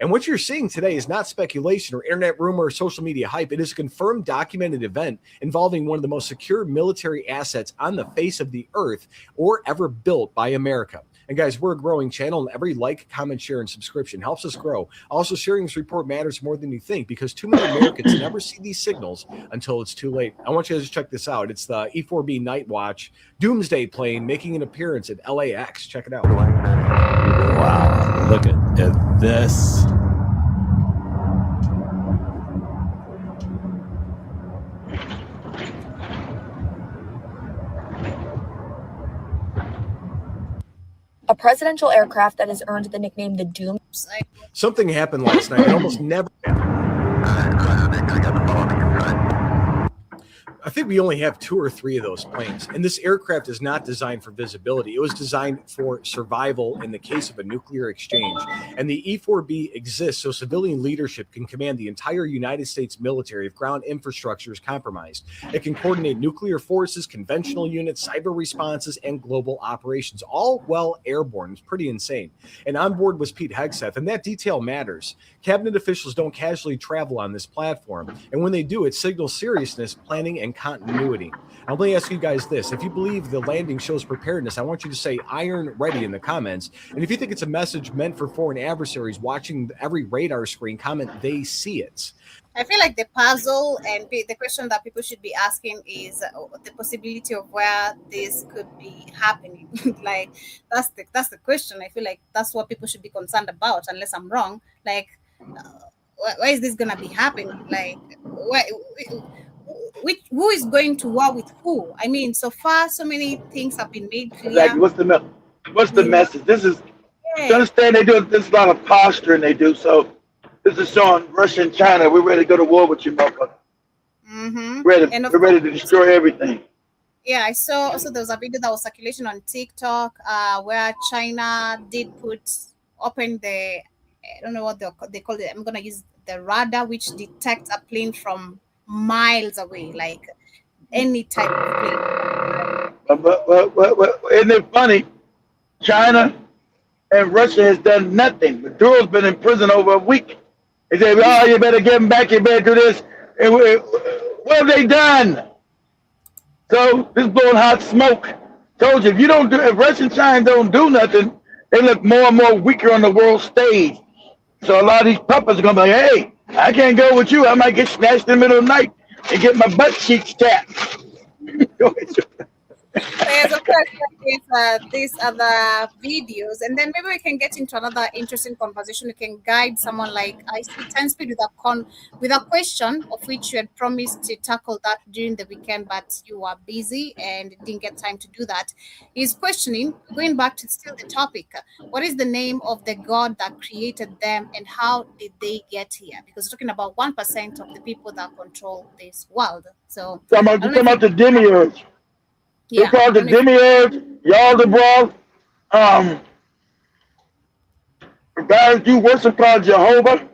And what you're seeing today is not speculation or internet rumor or social media hype. It is a confirmed, documented event involving one of the most secure military assets on the face of the earth or ever built by America. And guys, we're a growing channel, and every like, comment, share, and subscription helps us grow. Also, sharing this report matters more than you think because too many Americans never see these signals until it's too late. I want you guys to check this out. It's the E-4B Night Watch Doomsday plane making an appearance at LAX. Check it out. Wow, look at this. A presidential aircraft that has earned the nickname the Doomsday. Something happened last night. It almost never happened. I think we only have 2 or 3 of those planes. And this aircraft is not designed for visibility. It was designed for survival in the case of a nuclear exchange. And the E-4B exists so civilian leadership can command the entire United States military if ground infrastructure is compromised. It can coordinate nuclear forces, conventional units, cyber responses, and global operations, all while airborne. It's pretty insane. And on board was Pete Hegseth, and that detail matters. Cabinet officials don't casually travel on this platform. And when they do, it signals seriousness, planning, and and continuity. I'm going to ask you guys this. If you believe the landing shows preparedness, I want you to say iron ready in the comments. And if you think it's a message meant for foreign adversaries watching every radar screen, comment they see it. I feel like the puzzle and the question that people should be asking is the possibility of where this could be happening. Like that's the question. I feel like that's what people should be concerned about, unless I'm wrong. Like, where is this gonna be happening? Like, who is going to war with who? I mean, so far, so many things have been made clear. Exactly. What's the message? This is, you understand, they do this a lot of posturing they do. So this is showing Russia and China, we're ready to go to war with you, motherfucker. Mm-hmm. We're ready to destroy everything. Yeah, I saw also there was a video that was circulating on TikTok where China did open the, I don't know what they call it. I'm going to use the radar, which detects a plane from miles away, like any type of plane. But isn't it funny? China and Russia has done nothing. Maduro's been in prison over a week. They say, oh, you better get him back, you better do this. And what have they done? So this is blowing hot smoke. Told you, if Russia and China don't do nothing, they look more and more weaker on the world stage. So a lot of these puppets are gonna be like, hey, I can't go with you. I might get snatched in the middle of the night and get my butt cheeks tapped. There's a question with these other videos, and then maybe we can get into another interesting conversation. You can guide someone like I see 10 Speed with a question of which you had promised to tackle that during the weekend, but you were busy and didn't get time to do that. He's questioning, going back to still the topic, what is the name of the God that created them and how did they get here? Because we're talking about 1% of the people that control this world. So talking about the demiurge. Yeah. They call the demiurge, Yaldabaoth. Guys do worship called Jehovah.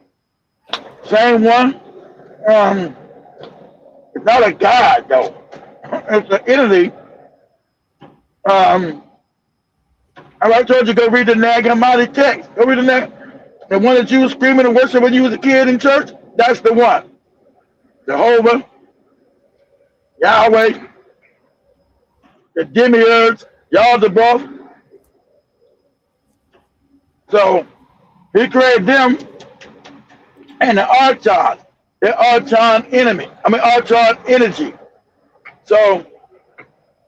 Same one. It's not a god though. It's an entity. I told you go read the Nag Hammadi text. Go read the Nag. The one that you was screaming and worshiping when you was a kid in church. That's the one. Jehovah, Yahweh. The demiurge, Yaldabaoth. So he created them and the Archon, Archon energy. So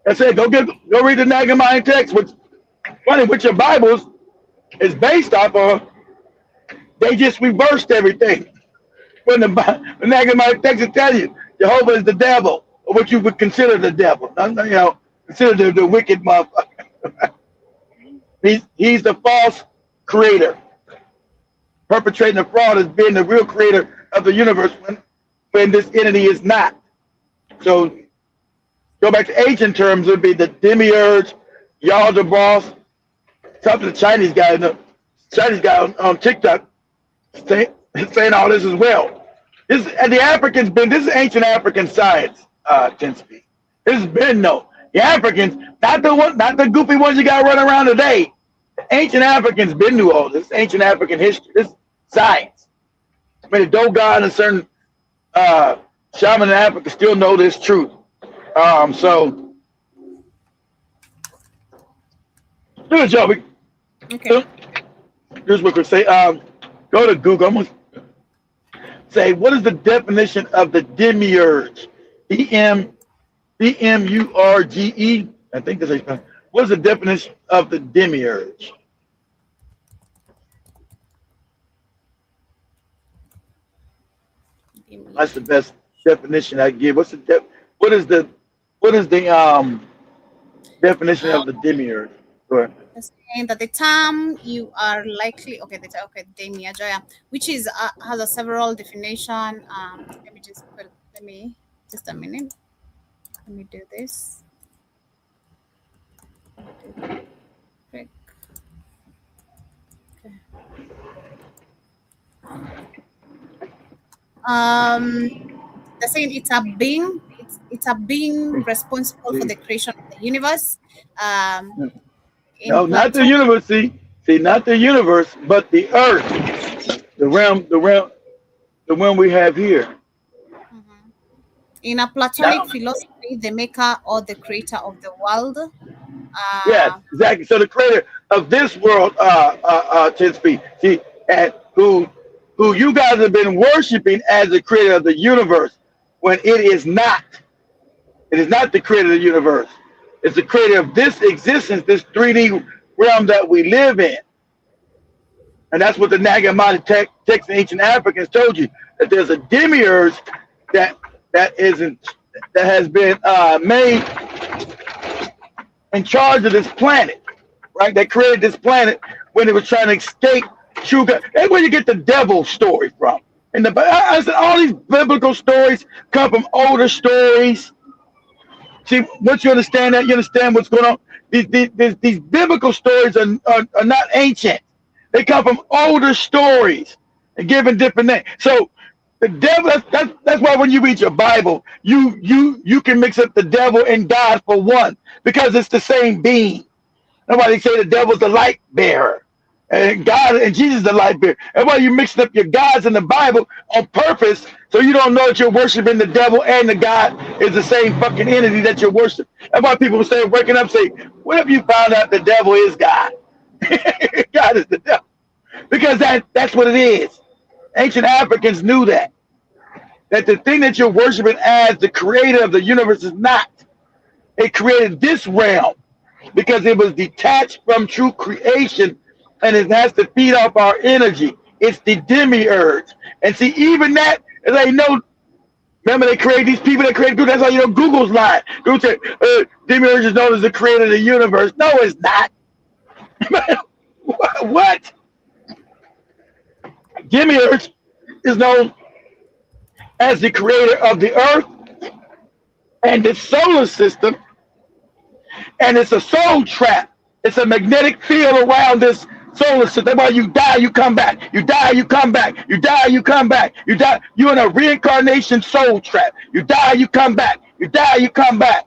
I said, go read the Nag Hammadi text, which funny, which your Bibles is based off of. They just reversed everything. When the Nag Hammadi text will tell you Jehovah is the devil, or what you would consider the devil. Consider the wicked motherfucker. He's the false creator, perpetrating the fraud as being the real creator of the universe when this entity is not. So go back to ancient terms, it would be the demiurge, Yaldabaoth, something the Chinese guy on TikTok saying all this as well. This is ancient African science, 10 Speed. This has been the Africans, not the goofy ones you got running around today. The ancient Africans been knew all this. Ancient African history. This is science. I mean, the Dogon and certain shaman in Africa still know this truth. So do it, Joey. Okay. Here's what we say. Go to Google. I'm gonna say, what is the definition of the demiurge? D-M-U-R-G-E. I think that's how you spell it. What is the definition of the demiurge? That's the best definition I give. What is the definition of the demiurge? Go ahead. Saying that the term you are likely demiurge, which is has several definition. Let me just a minute. Let me do this. Okay. They're saying it's a being responsible for the creation of the universe. No, not the universe. See, not the universe, but the earth, the realm we have here. In a Platonic philosophy, the maker or the creator of the world. Yes, exactly. So the creator of this world, 10 speed, see, and who you guys have been worshiping as the creator of the universe, when it is not. It is not the creator of the universe. It's the creator of this existence, this 3D realm that we live in. And that's what the Nag Hammadi text in ancient Africans told you, that there's a demiurge that has been made in charge of this planet, right? That created this planet when it was trying to escape true God. That's where you get the devil story from. And I said all these biblical stories come from older stories. See, once you understand that, you understand what's going on. These biblical stories are not ancient. They come from older stories and given different names. So the devil, that's why when you read your Bible, you can mix up the devil and God for one, because it's the same being. Nobody say the devil's the light bearer and God and Jesus the light bearer. That's why you mixing up your gods in the Bible on purpose, so you don't know that you're worshiping the devil and the God is the same fucking entity that you're worshiping. That's why people say, waking up, say, what if you found out the devil is God? God is the devil. Because that's what it is. Ancient Africans knew that the thing that you're worshiping as the creator of the universe is not. It created this realm because it was detached from true creation, and it has to feed off our energy. It's the demiurge. And see, even that, they know, remember they created these people that created Google. That's how you know Google's lying. Google said, demiurge is known as the creator of the universe. No, it's not. What? Demiurge is known as the creator of the earth and the solar system, and it's a soul trap. It's a magnetic field around this solar system. That's why you die, you come back. You die, you come back. You die, you come back. You die. You're in a reincarnation soul trap. You die, you come back. You die, you come back.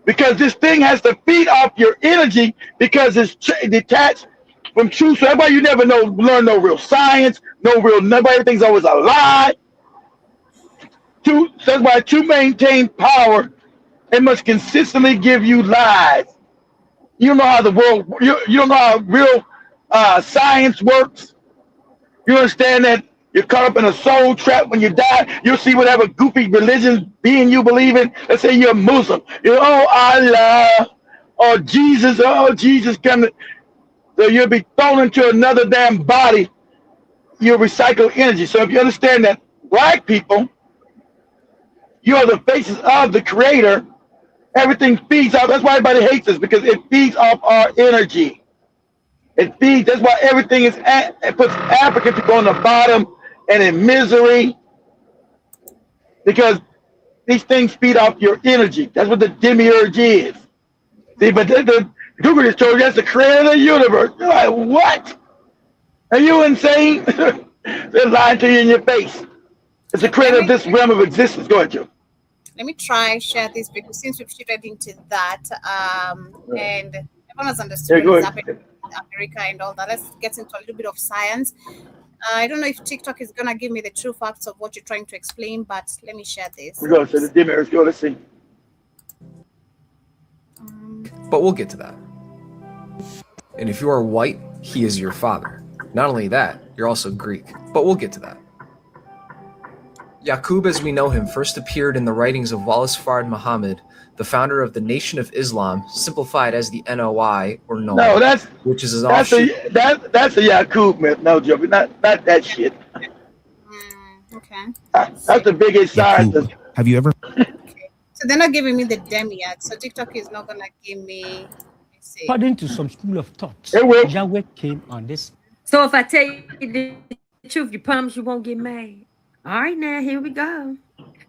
Because this thing has to feed off your energy because it's detached from truth. So that's why you never learn no real science, everything's always a lie. That's why to maintain power, it must consistently give you lies. You don't know how the world, you don't know how real science works. You understand that you're caught up in a soul trap. When you die, you'll see whatever goofy religion being you believe in. Let's say you're a Muslim. Allah, or Jesus, coming. So you'll be thrown into another damn body. You'll recycle energy. So if you understand that black people, you are the faces of the creator, everything feeds off. That's why everybody hates us, because it feeds off our energy. That's why everything it puts African people on the bottom and in misery, because these things feed off your energy. That's what the demiurge is. See, but Google just told you that's the creator of the universe. You're like, what? Are you insane? They're lying to you in your face. It's the creator of this realm of existence. Go ahead, Joe. Let me share this, because since we've shifted into that, and everyone has understood what's happening in America and all that, let's get into a little bit of science. I don't know if TikTok is gonna give me the true facts of what you're trying to explain, but let me share this. We go to the demiurge. Go, let's see. But we'll get to that. And if you are white, he is your father. Not only that, you're also Greek. But we'll get to that. Yaqub, as we know him, first appeared in the writings of Wallace Fard Muhammad, the founder of the Nation of Islam, simplified as the NOI, or NOI. No, which is that's a Yaqub myth. No, Joe, not that shit. Okay. That's the biggest scientist. Have you ever? So they're not giving me the demiurge. So TikTok is not gonna give me. According to some school of thought, Yahweh came on this. So if I tell you the truth, you promise you won't get mad. All right, now here we go.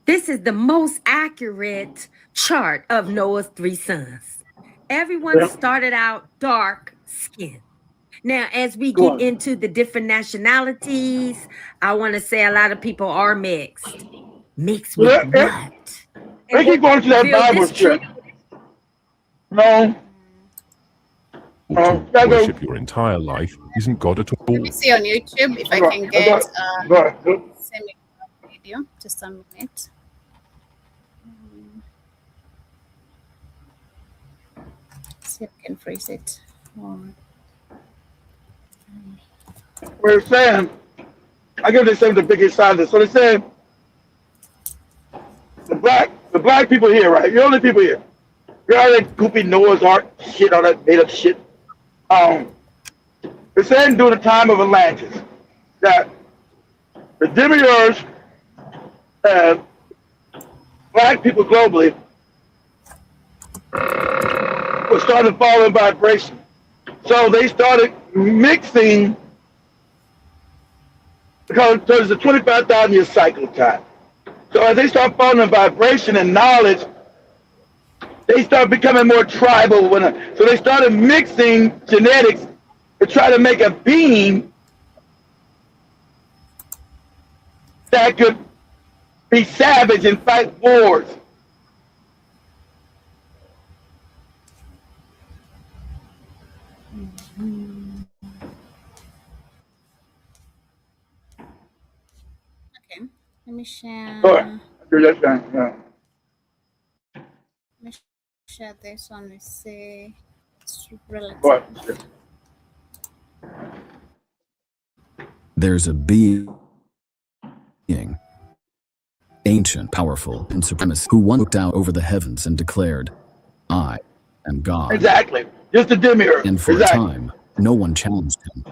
This is the most accurate chart of Noah's 3 sons. Everyone started out dark skin. Now, as we get into the different nationalities, I want to say a lot of people are mixed. Mixed with what? They keep going to that Bible trip. No. Worship your entire life isn't God at all. Let me see on YouTube if I can get semi video. Just a minute. see if I can phrase it. We're saying, I give this same the biggest side of this. So they're saying the black people here, right? You're the only people here. You're all that goofy Noah's Ark shit, all that made up shit. They're saying during the time of Atlantis that the demiurge and black people globally were started falling vibration. So they started mixing, because there's a 25,000 year cycle of time. So as they start falling in vibration and knowledge, they start becoming more tribal. So they started mixing genetics to try to make a being that could be savage and fight wars. Okay, let me share. Sure. Let me share this one. We say it's relative. There's a being, ancient, powerful, and supremacist, who once looked out over the heavens and declared, "I am God." Exactly. Just a demiurge. And for exactly. a time, no one challenged him.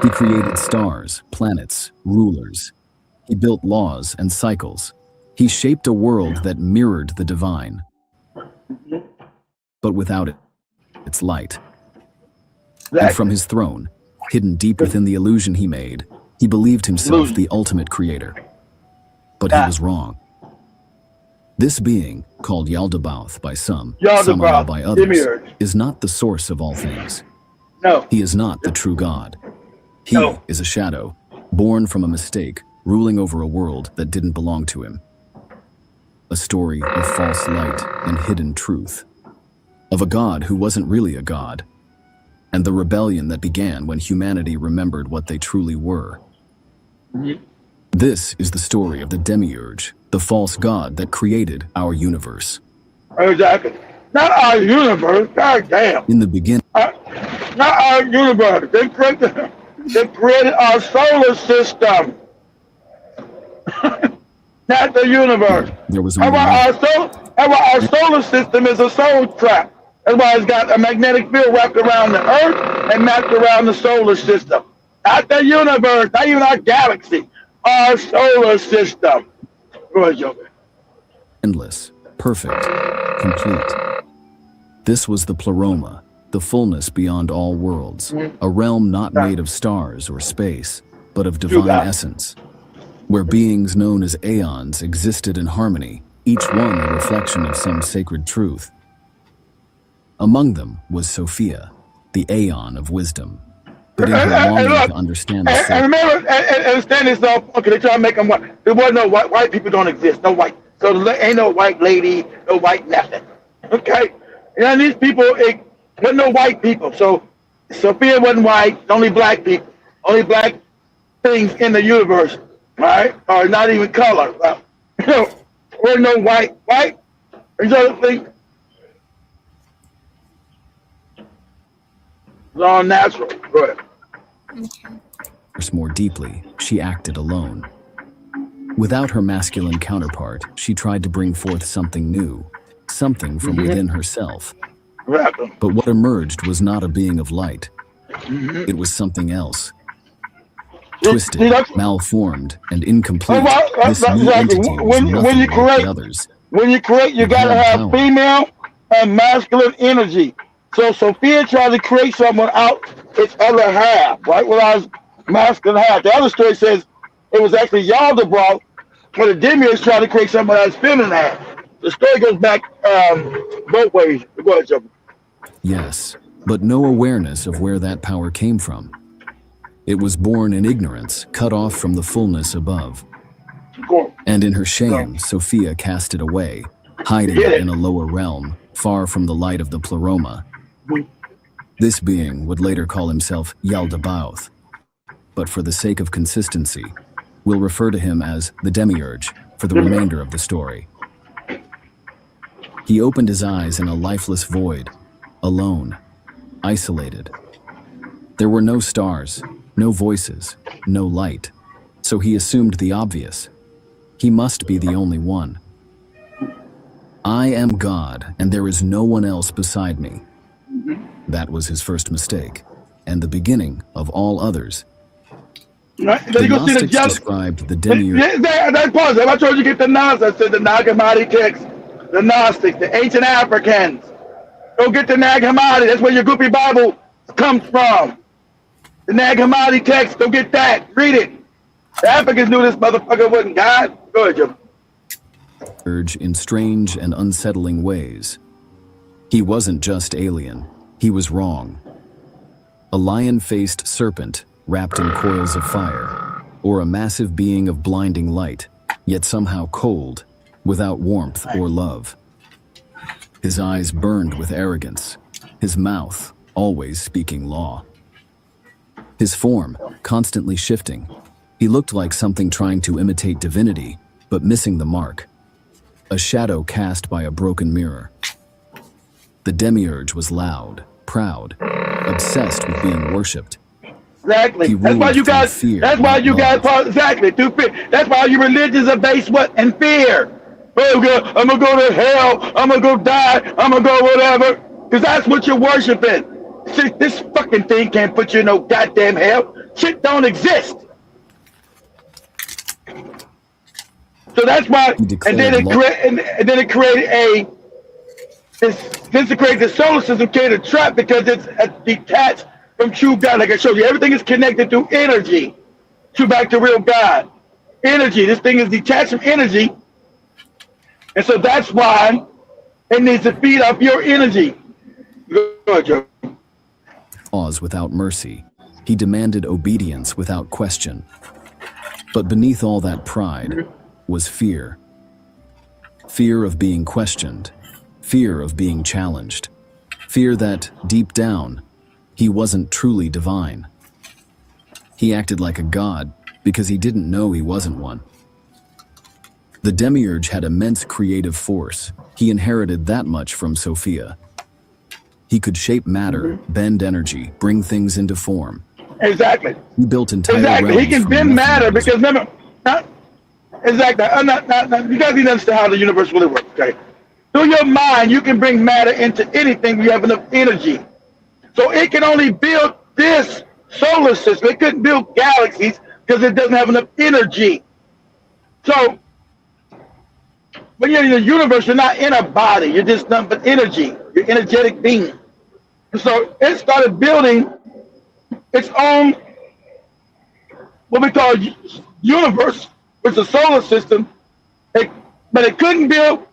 He created stars, planets, rulers. He built laws and cycles. He shaped a world that mirrored the divine, but without its light. Exactly. And from his throne, hidden deep within the illusion he made, he believed himself the ultimate creator. But he was wrong. This being, called Yaldabaoth by some, Samael by others, demiurge, is not the source of all things. No. He is not the true God. He is a shadow, born from a mistake, ruling over a world that didn't belong to him. A story of false light and hidden truth. Of a God who wasn't really a God. And the rebellion that began when humanity remembered what they truly were. This is the story of the demiurge, the false god that created our universe. Exactly. Not our universe. God damn. In the beginning. Not our universe. They created our solar system. Not the universe. There was That's why our solar system is a soul trap. That's why it's got a magnetic field wrapped around the Earth and mapped around the solar system. Not the universe, not even our galaxy. Our solar system. Go ahead, Joker. Endless, perfect, complete. This was the pleroma, the fullness beyond all worlds, a realm not made of stars or space, but of divine essence, where beings known as aeons existed in harmony, each one a reflection of some sacred truth. Among them was Sophia, the aeon of wisdom. But in her longing to understand the and remember, understand this though. Okay, they try to make them white. There was no white people don't exist. No white. So there ain't no white lady, no white nothing. Okay, and these people, it wasn't no white people. So Sophia wasn't white. Only black people. Only black things in the universe. Right? Or not even color. You know, we're no white. White. There's other things. It's all natural. Go ahead. More deeply, she acted alone. Without her masculine counterpart, she tried to bring forth something new, something from within herself. But what emerged was not a being of light. It was something else. Twisted, malformed, and incomplete. This new entity was nothing like the others. When you create, you gotta have female and masculine energy. So Sophia tried to create someone out its other half, right? Without its masculine half. The other story says it was actually Yaldabaoth, where the demiurge tried to create someone out its feminine half. The story goes back both ways. Go ahead, Joker. Yes, but no awareness of where that power came from. It was born in ignorance, cut off from the fullness above. And in her shame, Sophia cast it away, hiding it in a lower realm, far from the light of the pleroma. This being would later call himself Yaldabaoth, but for the sake of consistency, we'll refer to him as the Demiurge for the remainder of the story. He opened his eyes in a lifeless void, alone, isolated. There were no stars, no voices, no light, so he assumed the obvious. He must be the only one. I am God, and there is no one else beside me. That was his first mistake, and the beginning of all others. Right? The Gnostics described the demiurge. Pause. I told you get the Gnostics. I said the Nag Hammadi text, the Gnostics, the ancient Africans. Go get the Nag Hammadi. That's where your Goopy Bible comes from. The Nag Hammadi text. Go get that. Read it. The Africans knew this motherfucker wasn't God. Go ahead, Joe. In strange and unsettling ways. He wasn't just alien. He was wrong. A lion-faced serpent wrapped in coils of fire, or a massive being of blinding light, yet somehow cold, without warmth or love. His eyes burned with arrogance, his mouth always speaking law. His form constantly shifting. He looked like something trying to imitate divinity, but missing the mark. A shadow cast by a broken mirror. The demiurge was loud, proud, obsessed with being worshipped. Exactly. That's why you guys. That's why you guys. Exactly. Through fear. That's why your religions are based what? In fear. Oh God, I'm gonna go to hell. I'm gonna go die. I'm gonna go whatever. Because that's what you're worshiping. See, this fucking thing can't put you in no goddamn hell. Shit don't exist. So that's why. And then it created a. Since it created the solar system, created a trap because it's detached from true God. Like I showed you, everything is connected through energy to back to real God. Energy. This thing is detached from energy. And so that's why it needs to feed off your energy. Go ahead, Joe. Laws without mercy. He demanded obedience without question. But beneath all that pride was fear. Fear of being questioned. Fear of being challenged. Fear that, deep down, he wasn't truly divine. He acted like a god because he didn't know he wasn't one. The demiurge had immense creative force. He inherited that much from Sophia. He could shape matter, bend energy, bring things into form. Exactly. He built entire Exactly. He realms can from bend nothing. matter because remember, exactly. You guys need to understand how the universe really works. Okay. Through your mind, you can bring matter into anything when you have enough energy. So it can only build this solar system. It couldn't build galaxies because it doesn't have enough energy. So when you're in the universe, you're not in a body. You're just nothing but energy. You're energetic being. And so it started building its own, what we call universe, which is a solar system. But it couldn't build.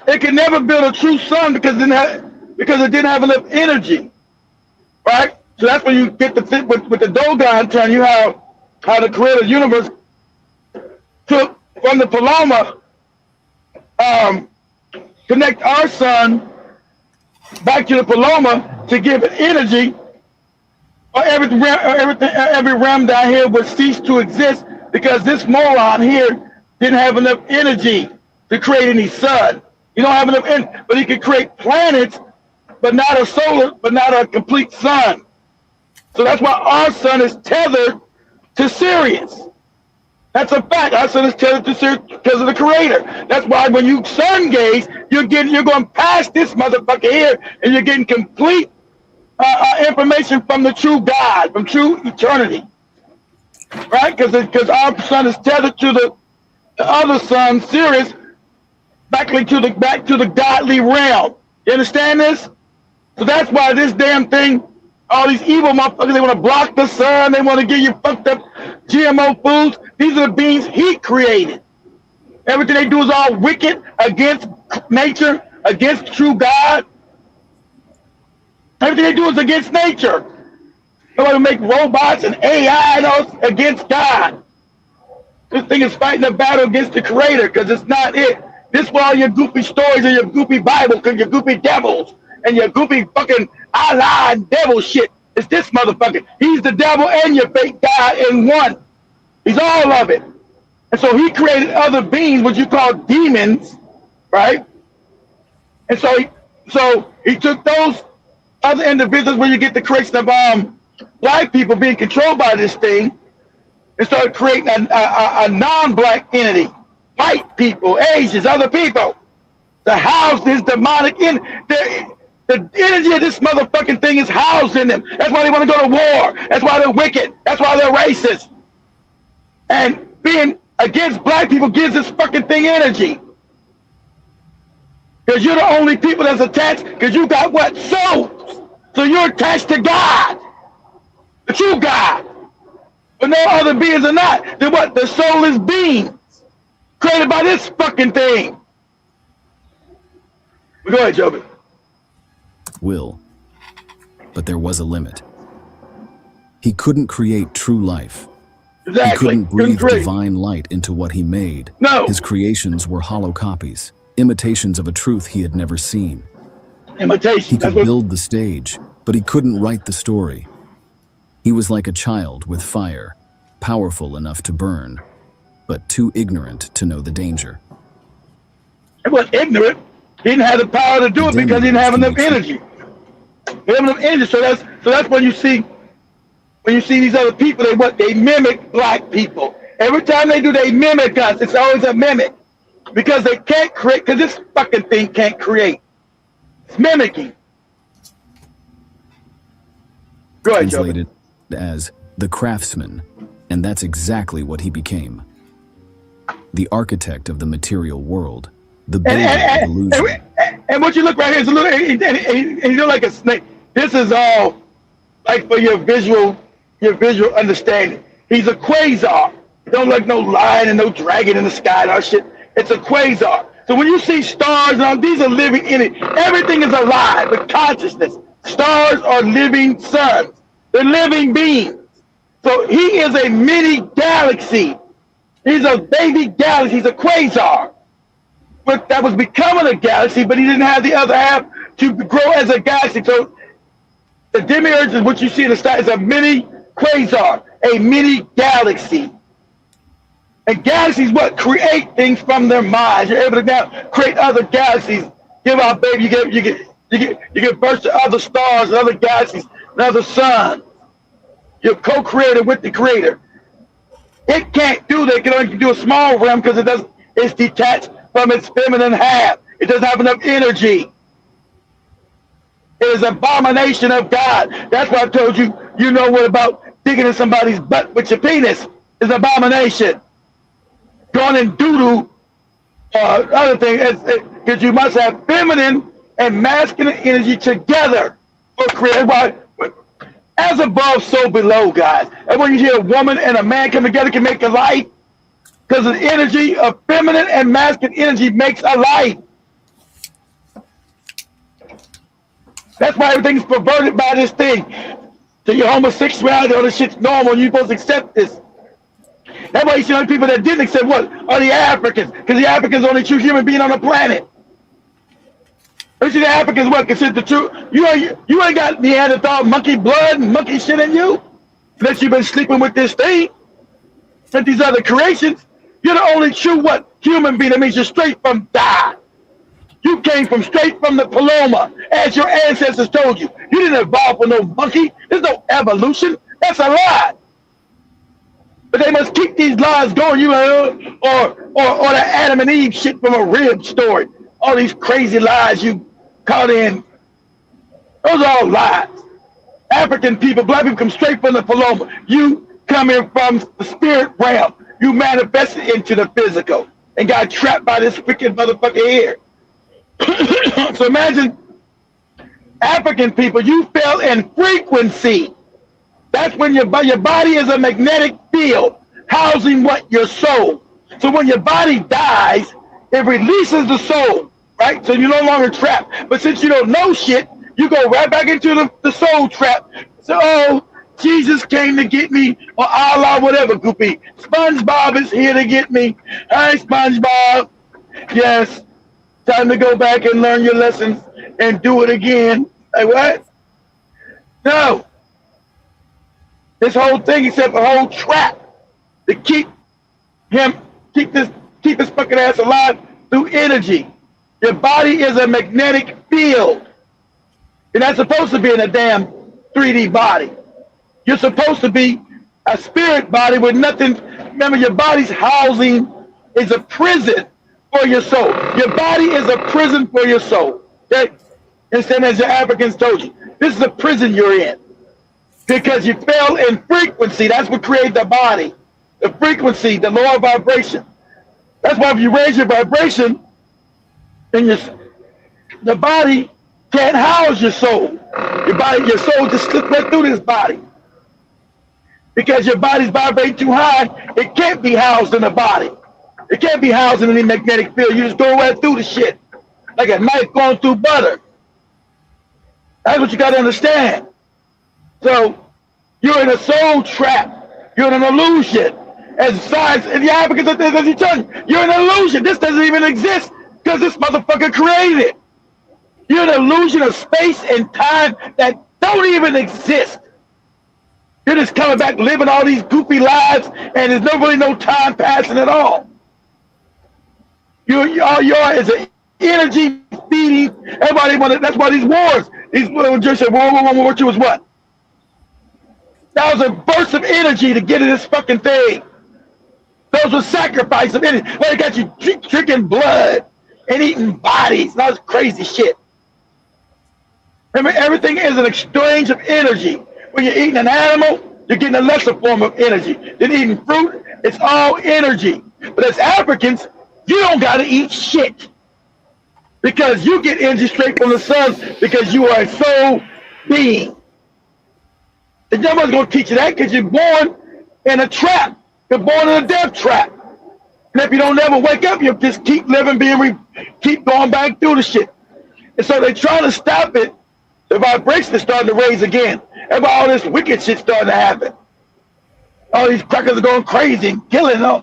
It could never build a true sun because it didn't have enough energy. Right? So that's when you get the with the Dogon telling you how the creator of the universe took from the Paloma, connect our sun back to the Paloma to give it energy, or every realm down here would cease to exist because this moron here didn't have enough energy to create any sun. You don't have enough energy, but he could create planets, but not a complete sun. So that's why our sun is tethered to Sirius. That's a fact. Our sun is tethered to Sirius because of the creator. That's why when you sun gaze, you're going past this motherfucker here, and you're getting complete information from the true God, from true eternity. Right? Because our sun is tethered to the other sun, Sirius, back to the godly realm. You understand this? So that's why this damn thing, all these evil motherfuckers, they want to block the sun, they want to give you fucked up GMO foods. These are the beings he created. Everything they do is all wicked, against nature, against true God. Everything they do is against nature. They want to make robots and AI and all against God. This thing is fighting a battle against the creator because it's not it. This is why all your goofy stories and your goofy Bible, your goofy devils, and your goofy fucking Allah and devil shit. It's this motherfucker. He's the devil and your fake God in one. He's all of it. And so he created other beings, which you call demons, right? And so he took those other individuals where you get the creation of black people being controlled by this thing and start creating a non-black entity, white people, Asians, other people, to house this demonic the energy of this motherfucking thing is housed in them. That's why they want to go to war. That's why they're wicked. That's why they're racist. And being against black people gives this fucking thing energy. Because you're the only people that's attached, because you got what? Souls. So you're attached to God. The true God. But no other beings are not. They're what? The soulless beings. Created by this fucking thing. Go ahead, Joby. Will. But there was a limit. He couldn't create true life. Exactly. He couldn't breathe divine light into what he made. No. His creations were hollow copies, imitations of a truth he had never seen. Imitation. He could build the stage, but he couldn't write the story. He was like a child with fire, powerful enough to burn, but too ignorant to know the danger. He was ignorant. He didn't have the power to do it because he didn't have enough energy. He didn't have enough energy. So that's when you see these other people, they mimic black people. Every time they do, they mimic us. It's always a mimic. Because they can't create, because this fucking thing can't create. It's mimicking. Go ahead, translated as the craftsman, and that's exactly what he became. The architect of the material world, the builder of illusion. And what you look right here is a little, and you look like a snake. This is all like for your visual understanding. He's a quasar. He don't like no lion and no dragon in the sky and all shit. It's a quasar. So when you see stars and all, these are living in it. Everything is alive with consciousness. Stars are living suns. They're living beings. So he is a mini galaxy. He's a baby galaxy. He's a quasar. But that was becoming a galaxy, but he didn't have the other half to grow as a galaxy. So the demiurge is what you see in the sky is a mini quasar, a mini galaxy. And galaxies what create things from their minds. You're able to now create other galaxies. Give out, baby. You get bursts of other stars and other galaxies and other suns. You're co-creator with the creator. It can't do that. It can only do a small realm because it's detached from its feminine half. It doesn't have enough energy. It is an abomination of God. That's why I told you, you know what about digging in somebody's butt with your penis is an abomination. Going in doo-doo, other thing, because you must have feminine and masculine energy together for creating. As above, so below, guys. And when you hear a woman and a man come together can make a life, because the energy of feminine and masculine energy makes a life. That's why everything's perverted by this thing. So your homosexuality, all this shit's normal, and you're supposed to accept this. That's why you see other people that didn't accept what? Are the Africans. Because the Africans are the only true human being on the planet. You see the Africans what? Consider the true. You ain't got Neanderthal monkey blood and monkey shit in you. Unless you've been sleeping with this thing. With these other creations. You're the only true what? Human being. That means you're straight from God. You came from straight from the Paloma, as your ancestors told you. You didn't evolve from no monkey. There's no evolution. That's a lie. But they must keep these lies going. You know, or the Adam and Eve shit from a rib story. All these crazy lies you caught in. Those are all lies. African people, black people come straight from the Paloma. You come in from the spirit realm. You manifested into the physical and got trapped by this freaking motherfucker here. So imagine African people, you fell in frequency. That's when your body is a magnetic field housing what? Your soul. So when your body dies, it releases the soul, right? So you're no longer trapped. But since you don't know shit, you go right back into the soul trap. So, oh, Jesus came to get me, or Allah, whatever, goopy. SpongeBob is here to get me. Hi, SpongeBob. Yes. Time to go back and learn your lessons and do it again. Like what? No. This whole thing is a whole trap to keep his fucking ass alive through energy. Your body is a magnetic field. You're not supposed to be in a damn 3D body. You're supposed to be a spirit body with nothing. Remember, your body's housing is a prison for your soul. Your body is a prison for your soul. Okay? And same as your Africans told you, this is a prison you're in because you fell in frequency. That's what created the body, the frequency, the lower vibration. That's why if you raise your vibration, then the body can't house your soul. Your soul just slips right through this body. Because your body's vibrating too high, it can't be housed in the body. It can't be housed in any magnetic field. You just go right through the shit. Like a knife going through butter. That's what you got to understand. So, you're in a soul trap. You're in an illusion. As science, and the Africans are there, as you tell you, you're an illusion. This doesn't even exist because this motherfucker created it. You're an illusion of space and time that don't even exist. You're just coming back, living all these goofy lives, and there's really no time passing at all. All you are is an energy feeding. Everybody wanted. That's why these wars. When Joe said World War II was what? That was a burst of energy to get in this fucking thing. Those were sacrifice of energy. They got you drinking blood and eating bodies. That was crazy shit. Remember, everything is an exchange of energy. When you're eating an animal, you're getting a lesser form of energy. Then eating fruit, it's all energy. But as Africans, you don't got to eat shit. Because you get energy straight from the sun because you are a soul being. And nobody's going to teach you that because you're born in a trap. You're born in a death trap. And if you don't ever wake up, you just keep living, keep going back through the shit. And so they're trying to stop it. The vibration is starting to raise again. And all this wicked shit starting to happen. All these crackers are going crazy and killing them.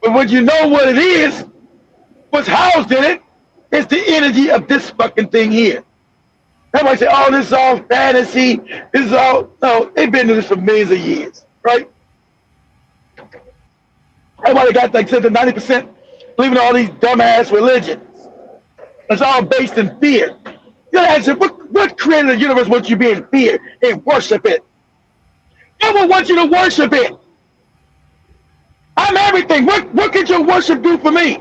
But when you know what it is, what's housed in it, it's the energy of this fucking thing here. Everybody say, oh, this is all fantasy. This is all, no, they've been doing this for millions of years, right? Everybody got like 90% believing in all these dumbass religions. It's all based in fear. You gotta ask yourself, what created the universe wants you to be in fear and worship it? No one wants you to worship it. I'm everything. What could your worship do for me?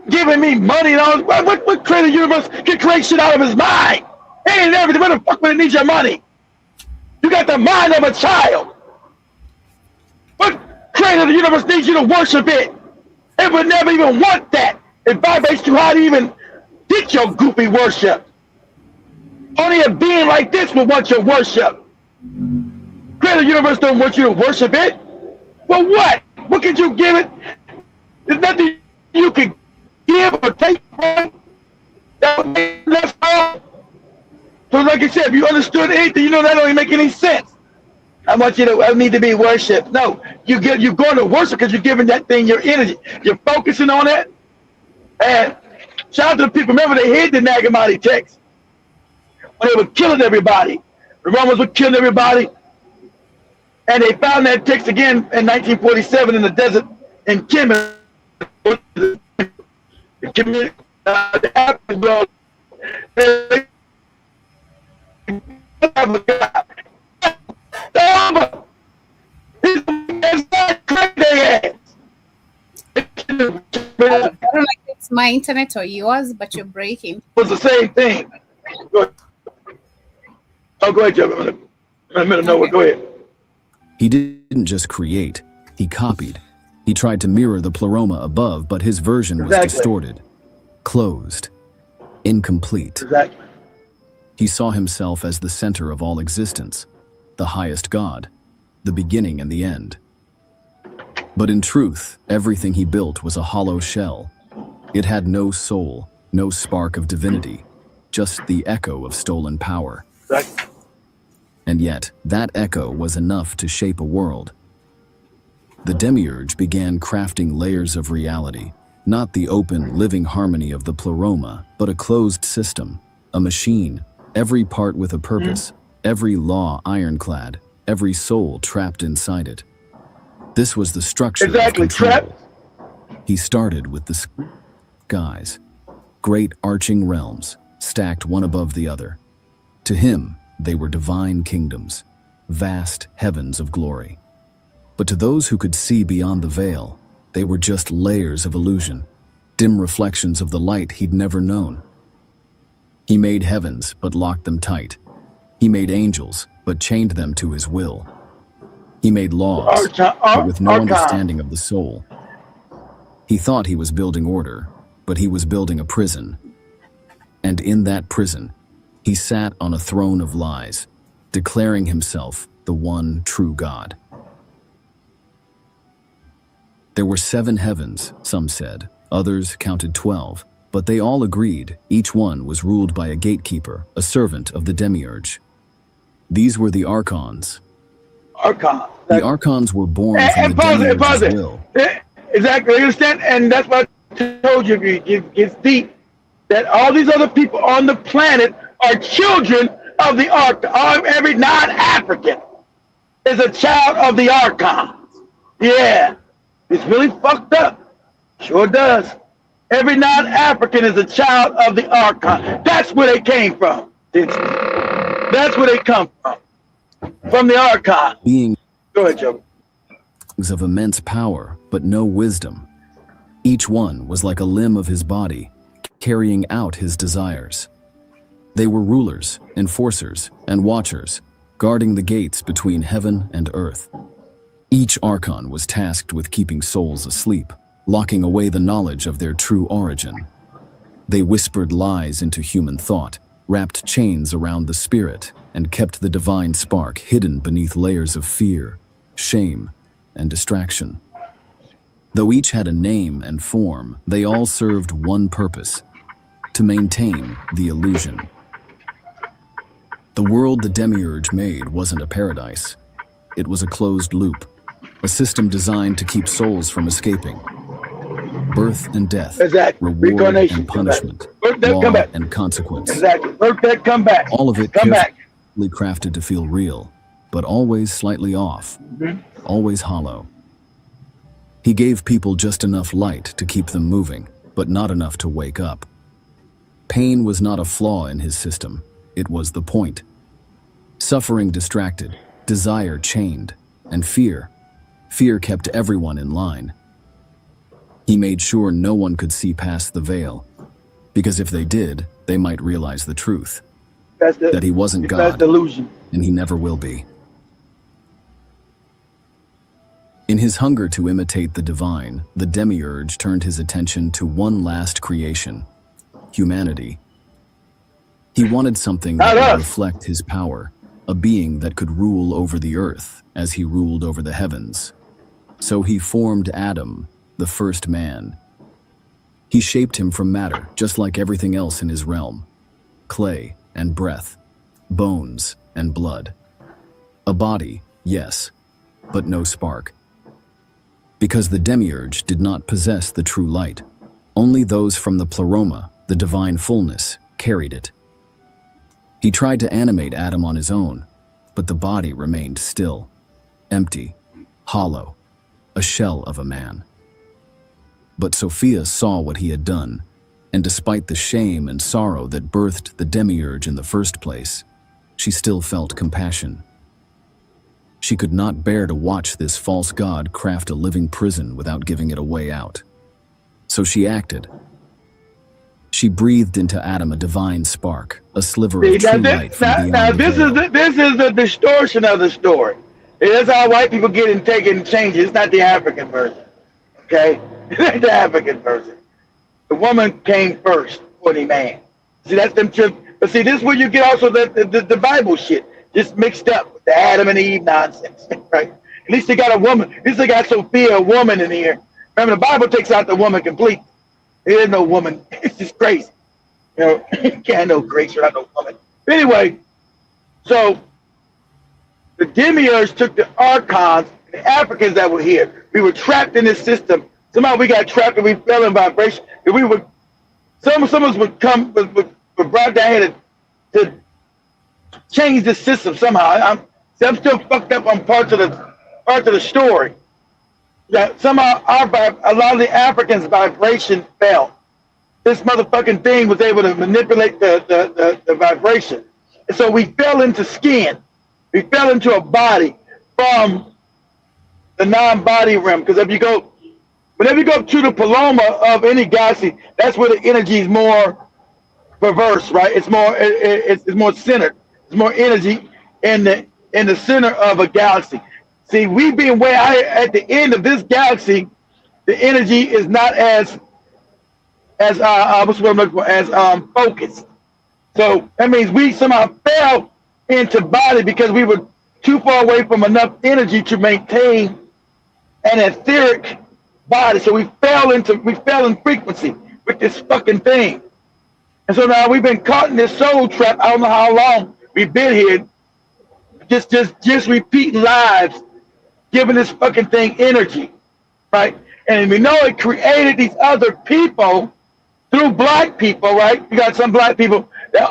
Giving me money and all. What created the universe can create shit out of his mind? It ain't everything. Where the fuck would it need your money? You got the mind of a child. What creator of the universe needs you to worship it? It would never even want that. It vibrates too high to even get your goofy worship. Only a being like this would want your worship. Creator of the universe don't want you to worship it. Well, what? What could you give it? There's nothing you can give or take from it. That's all. So like I said, if you understood anything, you know that don't even make any sense. I want you to, I need to be worshipped. No, you're going to worship because you're giving that thing your energy. You're focusing on it. And shout out to the people. Remember, they hid the Nag Hammadi text when they were killing everybody. The Romans were killing everybody. And they found that text again in 1947 in the desert in Kemet. The African world. I don't know if it's my internet or yours, but you're breaking. It was the same thing. Go ahead. Oh, go ahead, Jeff. Go ahead. He didn't just create, he copied. He tried to mirror the pleroma above, but his version was distorted, closed, incomplete. Exactly. He saw himself as the center of all existence, the highest God, the beginning and the end. But in truth, everything he built was a hollow shell. It had no soul, no spark of divinity, just the echo of stolen power. Exactly. And yet, that echo was enough to shape a world. The Demiurge began crafting layers of reality, not the open, living harmony of the pleroma, but a closed system, a machine, every part with a purpose, every law ironclad, every soul trapped inside it. This was the structure of control. Trapped. He started with the skies, great arching realms, stacked one above the other. To him, they were divine kingdoms, vast heavens of glory. But to those who could see beyond the veil, they were just layers of illusion, dim reflections of the light he'd never known. He made heavens, but locked them tight. He made angels, but chained them to his will. He made laws, but with no understanding of the soul. He thought he was building order, but he was building a prison. And in that prison, he sat on a throne of lies, declaring himself the one true God. There were 7 heavens, some said. Others counted 12, but they all agreed each one was ruled by a gatekeeper, a servant of the Demiurge. These were the Archons. Archons. The Archons were born from the Demiurge's will. Exactly, you understand? And that's what I told you, it's deep, that all these other people on the planet are children of the Archons. Every non-African is a child of the Archons. Yeah, it's really fucked up. Sure does. Every non-African is a child of the Archon. That's where they came from. That's where they come from the Archon. Being Go ahead, Joe. of immense power, but no wisdom. Each one was like a limb of his body, carrying out his desires. They were rulers, enforcers, and watchers, guarding the gates between heaven and earth. Each Archon was tasked with keeping souls asleep, locking away the knowledge of their true origin. They whispered lies into human thought, wrapped chains around the spirit, and kept the divine spark hidden beneath layers of fear, shame, and distraction. Though each had a name and form, they all served one purpose: to maintain the illusion. The world the Demiurge made wasn't a paradise. It was a closed loop, a system designed to keep souls from escaping. Birth and death, reward and punishment, law and consequence. Exactly. Work that, come back. All of it carefully crafted to feel real, but always slightly off, always hollow. He gave people just enough light to keep them moving, but not enough to wake up. Pain was not a flaw in his system, it was the point. Suffering distracted, desire chained, and fear kept everyone in line. He made sure no one could see past the veil, because if they did, they might realize the truth, that he wasn't God, delusion. And he never will be. In his hunger to imitate the divine, the Demiurge turned his attention to one last creation: humanity. He wanted something that would reflect his power, a being that could rule over the earth as he ruled over the heavens. So he formed Adam, the first man. He shaped him from matter, just like everything else in his realm: clay and breath, bones and blood. A body, yes, but no spark. Because the Demiurge did not possess the true light. Only those from the Pleroma, the divine fullness, carried it. He tried to animate Adam on his own, but the body remained still, empty, hollow, a shell of a man. But Sophia saw what he had done, and despite the shame and sorrow that birthed the Demiurge in the first place, she still felt compassion. She could not bear to watch this false god craft a living prison without giving it a way out. So she acted. She breathed into Adam a divine spark, a sliver of true light from beyond the veil. This is the distortion of the story. That's how white people get and take it and change it. It's not the African version. Okay? It's not the African version. The woman came first for the man. See, that's them trips. But see, this is where you get also the Bible shit just mixed up with the Adam and Eve nonsense, right? At least they got a woman. At least they got Sophia, a woman in here. Remember, the Bible takes out the woman completely. There is no woman. It's just crazy. You know, you can't have no grace without no woman. Anyway, so the Demiurge took the Archons, the Africans that were here. We were trapped in this system. Somehow we got trapped and we fell in vibration. And we would, some of us would come, were brought down here to change the system somehow. I'm still fucked up on parts of the story. Yeah, somehow a lot of the Africans' vibration fell. This motherfucking thing was able to manipulate the vibration. So we fell into skin. We fell into a body from the non-body realm. Because whenever you go to the paloma of any galaxy, that's where the energy is more perverse, right? It's more centered. It's more energy in the center of a galaxy. See, we being way out at the end of this galaxy, the energy is not as focused. So that means we somehow fell into body because we were too far away from enough energy to maintain an etheric body. So we fell in frequency with this fucking thing. And so now we've been caught in this soul trap. I don't know how long we've been here, just repeating lives, giving this fucking thing energy, right? And we know it created these other people through black people, right? You got some black people that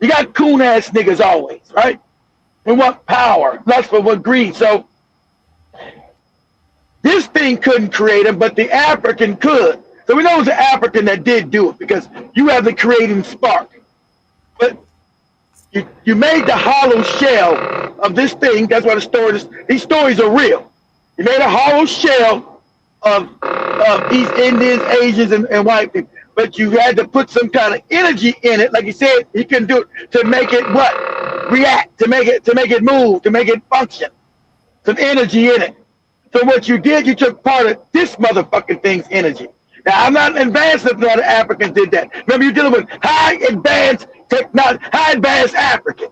you got coon ass niggas always, right? They want power, lust for what greed. So this thing couldn't create them, but the African could. So we know it was the African that did do it because you have the creating spark. But you made the hollow shell of this thing. That's why these stories are real. You made a hollow shell of East Indians, Asians, and white people. But you had to put some kind of energy in it. Like you said, you couldn't do it to make it what? React, to make it move, to make it function. Some energy in it. So what you did, you took part of this motherfucking thing's energy. Now, I'm not advanced if the Africans did that. Remember, you're dealing with high advanced technology, high advanced Africans.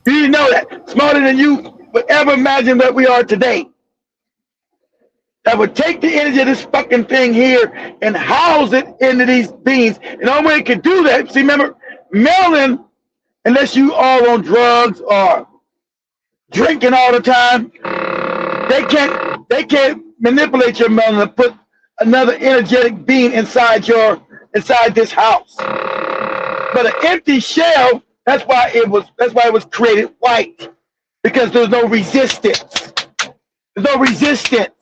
You didn't know that. Smarter than you would ever imagine that we are today. That would take the energy of this fucking thing here and house it into these beings. And the only way it could do that, see, remember, melanin, unless you are on drugs or drinking all the time, they can't manipulate your melanin and put another energetic being inside this house. But an empty shell, that's why it was created white, because there's no resistance. There's no resistance.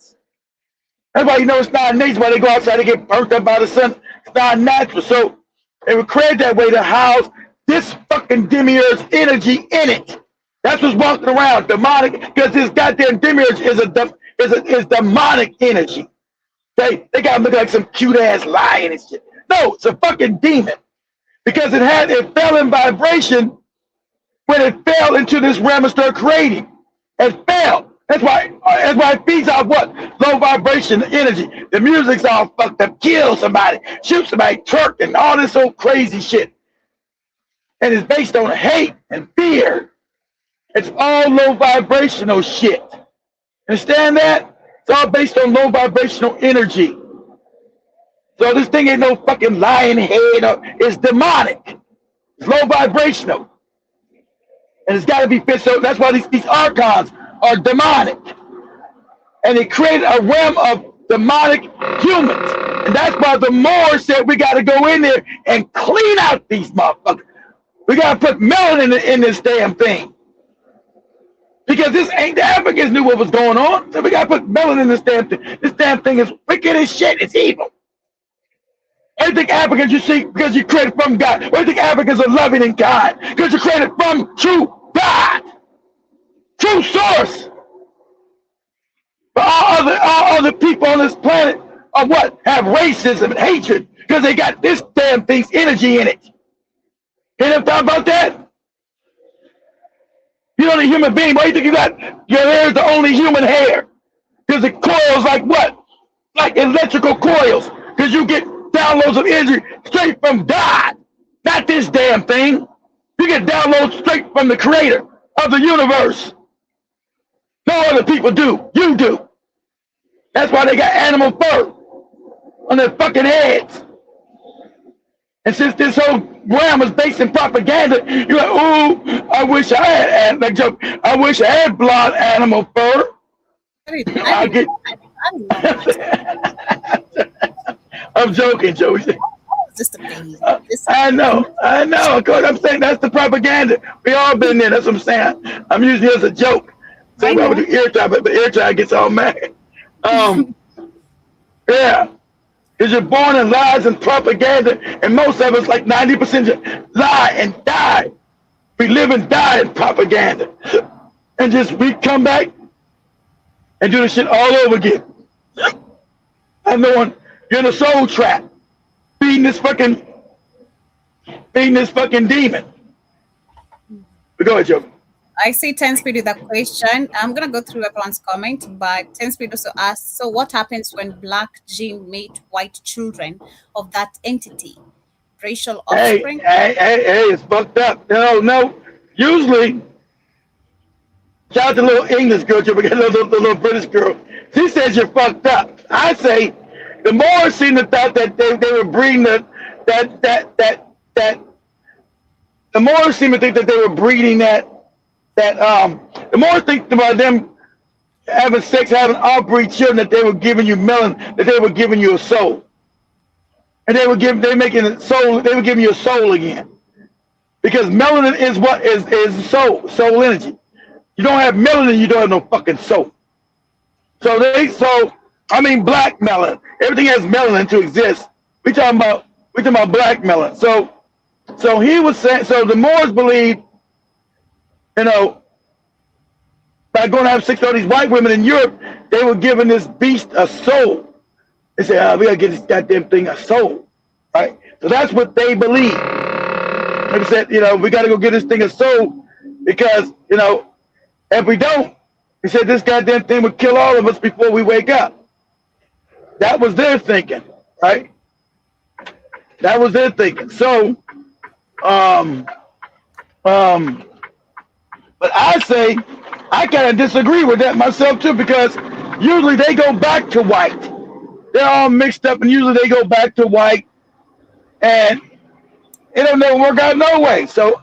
That's why you know it's not nature. Why they go outside, they get burnt up by the sun. It's not natural. So it was created that way to house this fucking demiurge energy in it. That's what's walking around, demonic, because this goddamn demiurge is demonic energy. They got to look like some cute ass lion and shit. No, it's a fucking demon. Because it fell in vibration when it fell into this realm and started creating. It fell. That's why it feeds off what? Low vibration energy. The music's all fucked up. Kill somebody, shoot somebody, twerk, and all this old crazy shit. And it's based on hate and fear. It's all low vibrational shit. Understand that? It's all based on low vibrational energy. So this thing ain't no fucking lion head. It's demonic. It's low vibrational. And it's got to be fit. So that's why these archons are demonic. And they created a realm of demonic humans. And that's why the Moors said we got to go in there and clean out these motherfuckers. We got to put melanin in this damn thing. Because the Africans knew what was going on. So we got to put melanin in this damn thing. This damn thing is wicked as shit. It's evil. Everything Africans you see, because you created from God. Everything Africans are loving and kind. Because you created from true God. True source. But all other people on this planet are what? Have racism and hatred. Because they got this damn thing's energy in it. You ever thought about that? You're only a human being. Why do you think you got your hair is the only human hair? Because the coils like what? Like electrical coils. Because you get downloads of energy straight from God. Not this damn thing. You get downloads straight from the creator of the universe. No other people do. You do. That's why they got animal fur on their fucking heads. And since this whole realm is based in propaganda, you're like, ooh, I wish I had, like joke, I wish I had blonde animal fur. I'm joking, Joey. Just amazing. I know. Of course, I'm saying that's the propaganda. We all been there. That's what I'm saying. I'm using it as a joke. So I would do ear tie, but the ear tie gets all mad. Yeah. Because you're born in lies and propaganda, and most of us, like 90%, lie and die. We live and die in propaganda. And just we come back and do the shit all over again. And knowing you're in a soul trap, feeding this fucking demon. But go ahead, Joe. I see 10 Speed with a question. I'm gonna go through everyone's comment, but 10 Speed also asks, so what happens when black gene made white children of that entity? Racial offspring? Hey, it's fucked up. No. Usually, shout out to the little English girl, Joe, the little British girl. She says you're fucked up. I say, the more seem to thought that they were breeding the more seem to think that they were breeding the more think about them having sex, having off-breed children, that they were giving you melanin, that they were giving you a soul. And they were giving you a soul again. Because melanin is what is soul energy. You don't have melanin, you don't have no fucking soul. So black melanin. Everything has melanin to exist. We talking about black melanin. So he was saying, so the Moors believe, by going to have sex with all these white women in Europe, they were giving this beast a soul. They said, we gotta get this goddamn thing a soul, right? So that's what they believe. They said, we gotta go get this thing a soul because, if we don't, he said this goddamn thing would kill all of us before we wake up. That was their thinking, right? That was their thinking. So, but I say, I kind of disagree with that myself too, because usually they go back to white. They're all mixed up, and usually they go back to white, and it don't never work out no way. So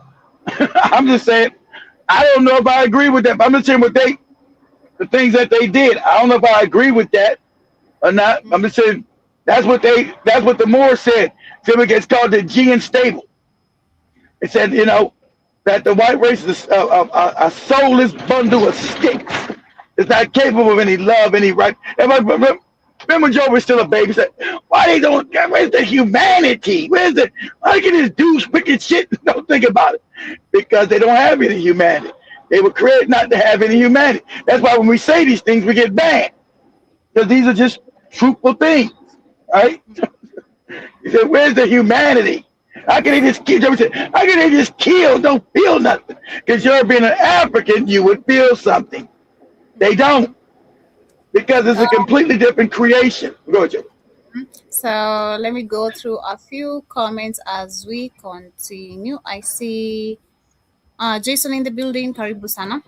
I'm just saying, I don't know if I agree with that. But I'm just saying the things that they did. I don't know if I agree with that or not. I'm just saying that's what the Moors said. So it's called the gene stable. It said, that the white race is a soulless bundle of sticks. It's not capable of any love, any right. Remember when Joe was still a baby, said, why they don't, where's the humanity? Why can this douche wicked shit? Don't think about it. Because they don't have any humanity. They were created not to have any humanity. That's why when we say these things, we get banned. Because these are just truthful things, right? He said, where's the humanity? How can they just kill? How can they just kill? Don't feel nothing. Because you're being an African, you would feel something. They don't. Because it's a completely different creation. Go ahead, Joe. So let me go through a few comments as we continue. I see Jason in the building. Karibu sana.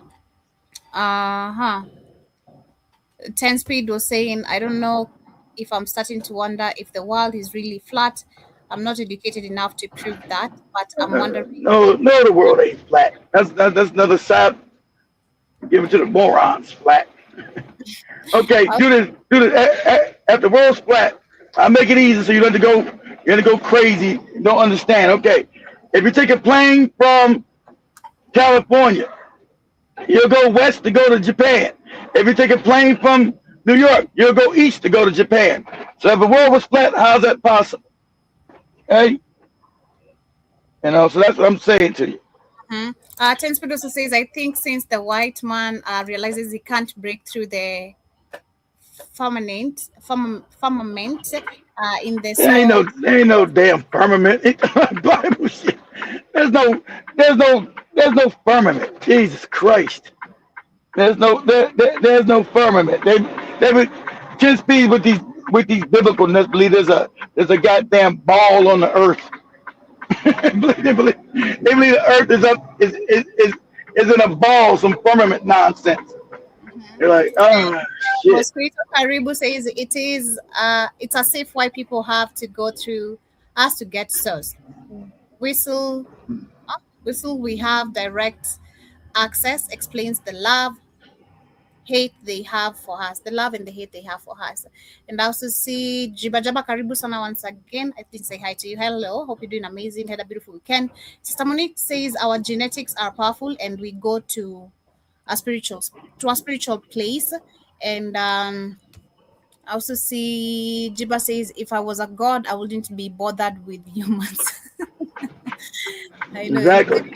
10 Speed was saying, I don't know if I'm starting to wonder if the world is really flat. I'm not educated enough to prove that, but I'm wondering. No, the world ain't flat. That's another side. Give it to the morons, flat. Okay, do this. If the world's flat, I'll make it easy so you don't have to go crazy. You don't understand. Okay, if you take a plane from California, you'll go west to go to Japan. If you take a plane from New York, you'll go east to go to Japan. So if the world was flat, how's that possible? Okay, so that's what I'm saying to you. 10 Speed also says, I think since the white man realizes he can't break through the firmament in the soul. There ain't no damn firmament. Bible shit. There's no firmament. Jesus Christ. There's no firmament. They would 10 Speed with these biblical nuts believe there's a goddamn ball on the earth. they believe the earth is in a ball, some firmament nonsense. You're like, oh shit. Mosquito Karibu says it's as if white people have to go through us to get source. Whistle, we have direct access, explains the love, hate they have for us, the love and the hate they have for us. And I also see Jibajaba Karibu Sana once again. I think say hi to you. Hello, hope you're doing amazing. Had a beautiful weekend. Sister Monique says our genetics are powerful and we go to a spiritual place. And I also see Jiba says, if I was a god, I wouldn't be bothered with humans. I know. Exactly.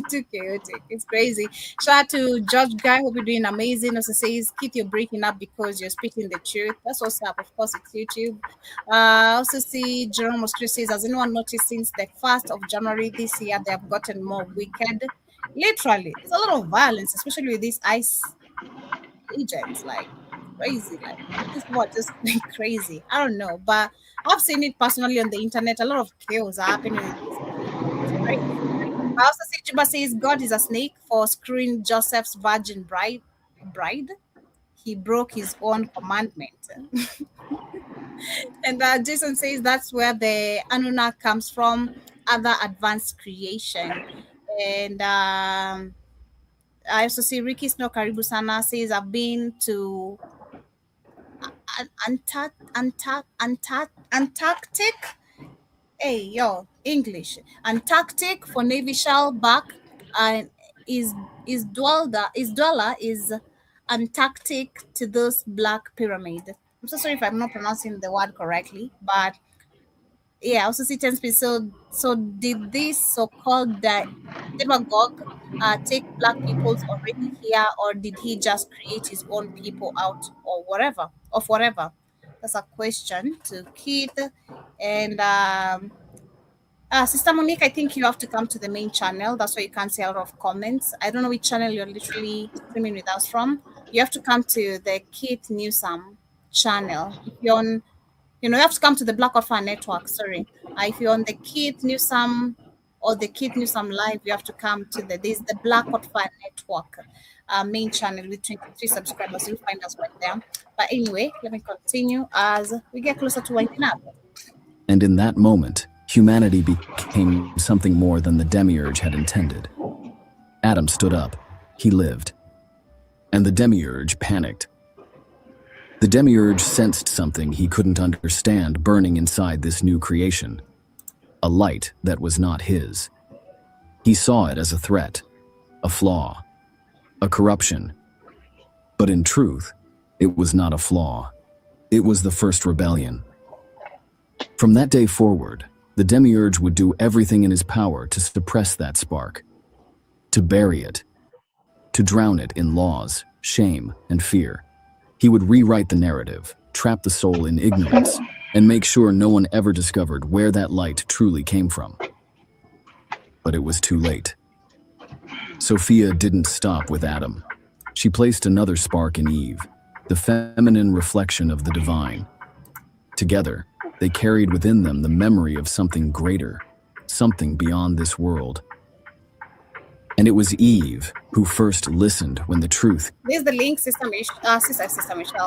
Too chaotic. It's crazy. Shout out to Judge Guy. Hope you're doing amazing. Also says, Keith, you're breaking up because you're speaking the truth. That's what's up. Of course, it's YouTube. Also see Jerome Oscar says, has anyone noticed since the 1st of January this year, they have gotten more wicked? Literally, there's a lot of violence, especially with these ICE agents. Like, crazy. Like, this is what just crazy. I don't know. But I've seen it personally on the internet. A lot of chaos are happening with this. It's crazy. I also see Juba says God is a snake for screwing Joseph's virgin bride. He broke his own commandment. And Jason says that's where the Anuna comes from, other advanced creation. And I also see Ricky Snow Karibu Sana says I've been to Antarctic. Hey, yo, English. Antarctic for Navy shell back, and is Dwala is Antarctic to those black pyramid. I'm so sorry if I'm not pronouncing the word correctly, but yeah, I also see 10 speed. So did this so-called demagogue take black people's already here, or did he just create his own people out or whatever? That's a question to Keith. And Sister Monique, I think you have to come to the main channel. That's why you can't see a lot of comments. I don't know which channel you're literally streaming with us from. You have to come to the Keith Newsome channel. If you're on, you have to come to the Black Orphan Network. Sorry. If you're on the Keith Newsome or the Keith Newsome Live, you have to come to there's the Black Orphan Network main channel with 23 subscribers. You'll find us right there. But anyway, let me continue as we get closer to winding up. And in that moment, humanity became something more than the Demiurge had intended. Adam stood up. He lived. And the Demiurge panicked. The Demiurge sensed something he couldn't understand burning inside this new creation. A light that was not his. He saw it as a threat, a flaw, a corruption. But in truth, it was not a flaw. It was the first rebellion. From that day forward, the Demiurge would do everything in his power to suppress that spark, to bury it, to drown it in laws, shame, and fear. He would rewrite the narrative, trap the soul in ignorance, and make sure no one ever discovered where that light truly came from. But it was too late. Sophia didn't stop with Adam. She placed another spark in Eve, the feminine reflection of the divine. Together, they carried within them the memory of something greater, something beyond this world. And it was Eve who first listened when the truth. There's the link, Sister Michelle,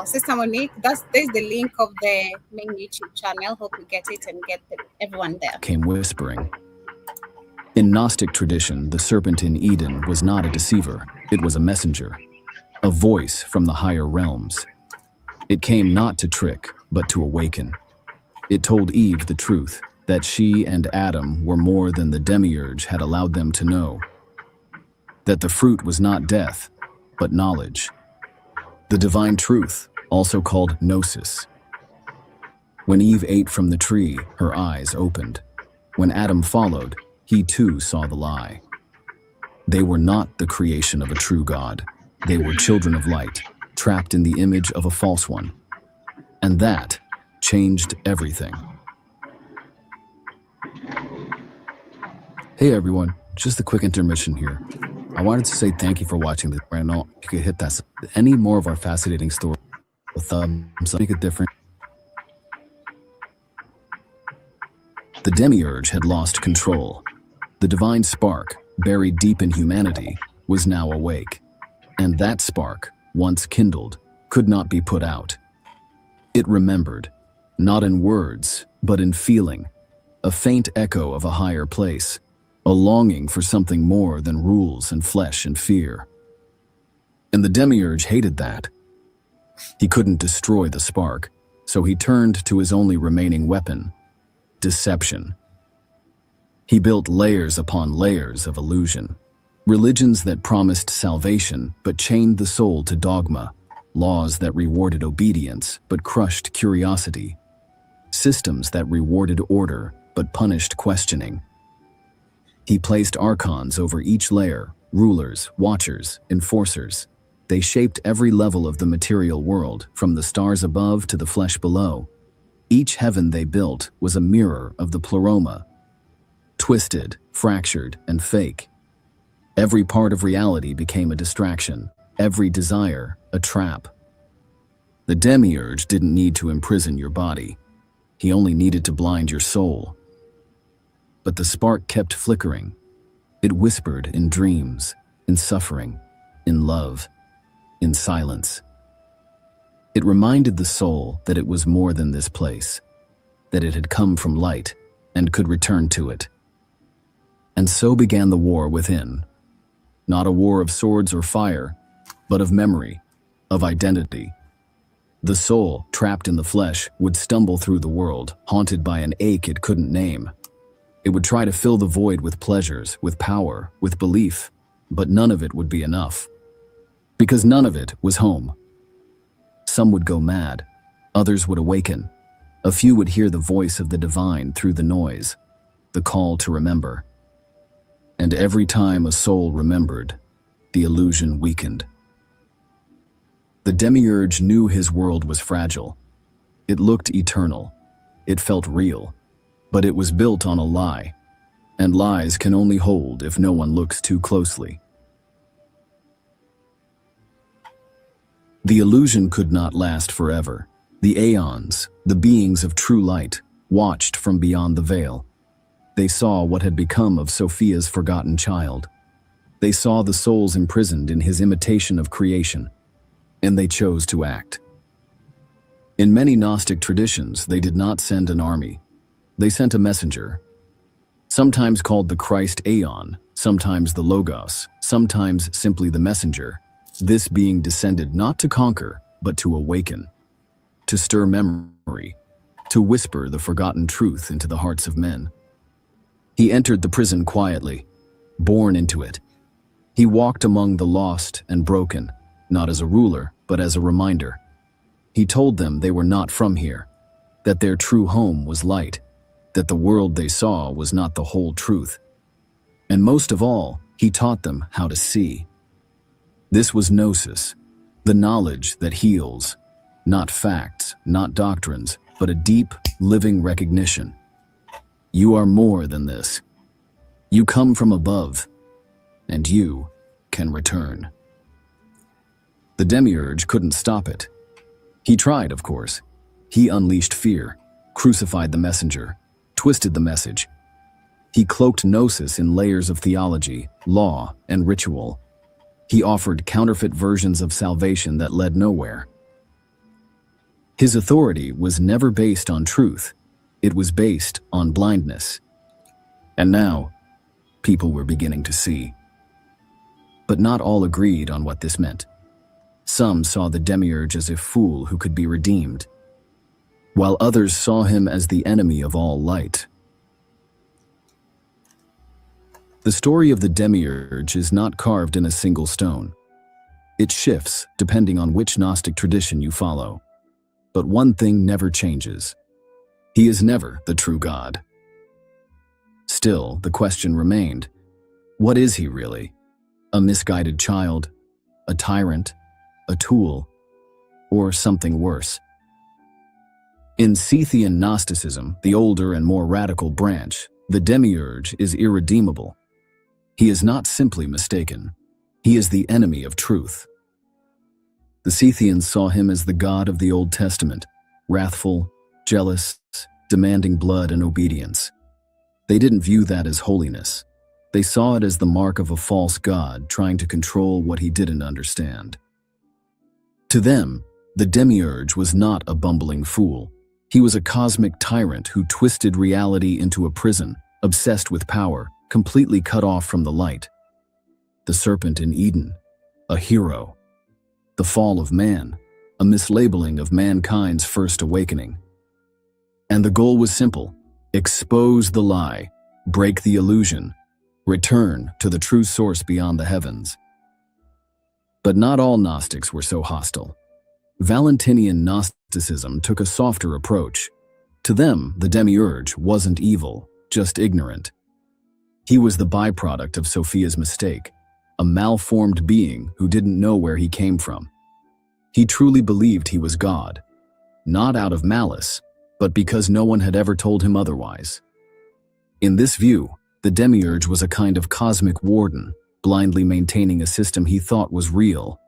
Sister Monique. There's the link of the main YouTube channel. Hope you get it and get everyone there. Came whispering. In Gnostic tradition, the serpent in Eden was not a deceiver. It was a messenger, a voice from the higher realms. It came not to trick, but to awaken. It told Eve the truth, that she and Adam were more than the Demiurge had allowed them to know. That the fruit was not death, but knowledge. The divine truth, also called gnosis. When Eve ate from the tree, her eyes opened. When Adam followed, he too saw the lie. They were not the creation of a true God. They were children of light, trapped in the image of a false one. And that changed everything. Hey everyone, just a quick intermission here. I wanted to say thank you for watching this. I know you could hit that. Any more of our fascinating stories, a thumbs up, make it different. The Demiurge had lost control. The divine spark, buried deep in humanity, was now awake. And that spark, once kindled, could not be put out. It remembered, not in words, but in feeling, a faint echo of a higher place, a longing for something more than rules and flesh and fear. And the Demiurge hated that. He couldn't destroy the spark, so he turned to his only remaining weapon, deception. He built layers upon layers of illusion, religions that promised salvation but chained the soul to dogma, laws that rewarded obedience but crushed curiosity, systems that rewarded order but punished questioning. He placed archons over each layer, rulers, watchers, enforcers. They shaped every level of the material world, from the stars above to the flesh below. Each heaven they built was a mirror of the pleroma, twisted, fractured, and fake. Every part of reality became a distraction, every desire a trap. The demiurge didn't need to imprison your body. He only needed to blind your soul. But the spark kept flickering. It whispered in dreams, in suffering, in love, in silence. It reminded the soul that it was more than this place, that it had come from light and could return to it. And so began the war within. Not a war of swords or fire, but of memory, of identity. The soul, trapped in the flesh, would stumble through the world, haunted by an ache it couldn't name. It would try to fill the void with pleasures, with power, with belief, but none of it would be enough. Because none of it was home. Some would go mad, others would awaken. A few would hear the voice of the divine through the noise, the call to remember. And every time a soul remembered, the illusion weakened. The demiurge knew his world was fragile. It looked eternal. It felt real. But it was built on a lie. And lies can only hold if no one looks too closely. The illusion could not last forever. The aeons, the beings of true light, watched from beyond the veil. They saw what had become of Sophia's forgotten child. They saw the souls imprisoned in his imitation of creation, and they chose to act. In many Gnostic traditions, they did not send an army. They sent a messenger, sometimes called the Christ Aeon, sometimes the Logos, sometimes simply the messenger. This being descended not to conquer, but to awaken, to stir memory, to whisper the forgotten truth into the hearts of men. He entered the prison quietly, born into it. He walked among the lost and broken, not as a ruler, but as a reminder. He told them they were not from here, that their true home was light, that the world they saw was not the whole truth. And most of all, he taught them how to see. This was gnosis, the knowledge that heals, not facts, not doctrines, but a deep, living recognition. You are more than this. You come from above, and you can return. The demiurge couldn't stop it. He tried, of course. He unleashed fear, crucified the messenger, twisted the message. He cloaked gnosis in layers of theology, law, and ritual. He offered counterfeit versions of salvation that led nowhere. His authority was never based on truth. It was based on blindness. And now, people were beginning to see. But not all agreed on what this meant. Some saw the demiurge as a fool who could be redeemed, while others saw him as the enemy of all light. The story of the demiurge is not carved in a single stone. It shifts depending on which Gnostic tradition you follow. But one thing never changes. He is never the true God. Still, the question remained, what is he really? A misguided child? A tyrant? A tool? Or something worse? In Scythian Gnosticism, the older and more radical branch, the demiurge is irredeemable. He is not simply mistaken. He is the enemy of truth. The Scythians saw him as the God of the Old Testament, wrathful, jealous, demanding blood and obedience. They didn't view that as holiness. They saw it as the mark of a false god trying to control what he didn't understand. To them, the demiurge was not a bumbling fool. He was a cosmic tyrant who twisted reality into a prison, obsessed with power, completely cut off from the light. The serpent in Eden, a hero. The fall of man, a mislabeling of mankind's first awakening. And the goal was simple: expose the lie, break the illusion, return to the true source beyond the heavens. But not all Gnostics were so hostile. Valentinian Gnosticism took a softer approach. To them, the demiurge wasn't evil, just ignorant. He was the byproduct of Sophia's mistake, a malformed being who didn't know where he came from. He truly believed he was God, not out of malice, but because no one had ever told him otherwise. In this view, the demiurge was a kind of cosmic warden, blindly maintaining a system he thought was real.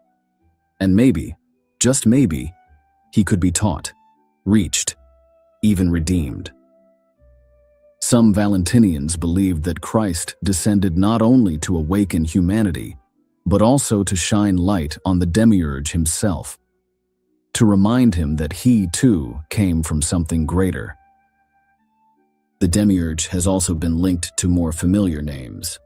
And maybe, just maybe, he could be taught, reached, even redeemed. Some Valentinians believed that Christ descended not only to awaken humanity, but also to shine light on the demiurge himself, to remind him that he too came from something greater. The demiurge has also been linked to more familiar names.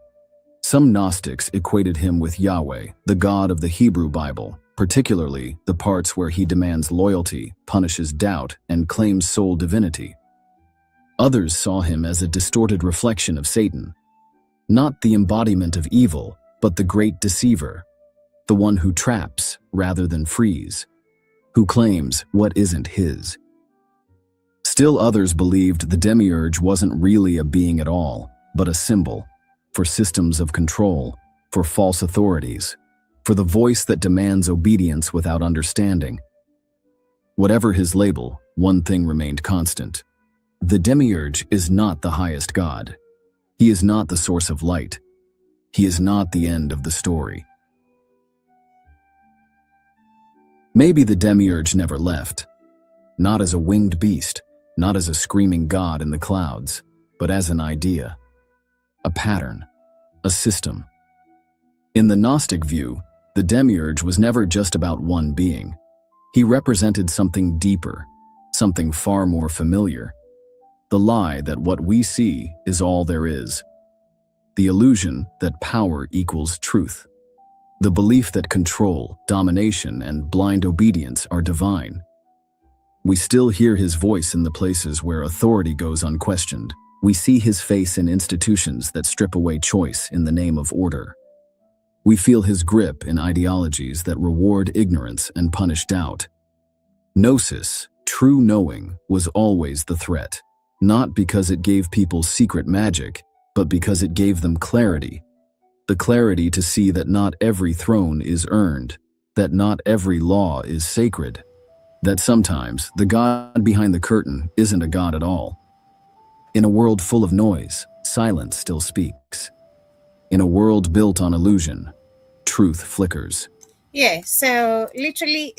Some Gnostics equated him with Yahweh, the God of the Hebrew Bible, particularly the parts where he demands loyalty, punishes doubt, and claims sole divinity. Others saw him as a distorted reflection of Satan, not the embodiment of evil, but the great deceiver, the one who traps rather than frees, who claims what isn't his. Still others believed the demiurge wasn't really a being at all, but a symbol for systems of control, for false authorities, for the voice that demands obedience without understanding. Whatever his label, one thing remained constant. The demiurge is not the highest god. He is not the source of light. He is not the end of the story. Maybe the demiurge never left, not as a winged beast, not as a screaming god in the clouds, but as an idea, a pattern, a system. In the Gnostic view, the demiurge was never just about one being. He represented something deeper, something far more familiar. The lie that what we see is all there is. The illusion that power equals truth. The belief that control, domination, and blind obedience are divine. We still hear his voice in the places where authority goes unquestioned. We see his face in institutions that strip away choice in the name of order. We feel his grip in ideologies that reward ignorance and punish doubt. Gnosis, true knowing, was always the threat. Not because it gave people secret magic, but because it gave them clarity. The clarity to see that not every throne is earned, that not every law is sacred, that sometimes the God behind the curtain isn't a God at all. In a world full of noise, silence still speaks. In a world built on illusion, truth flickers. Yeah, so literally,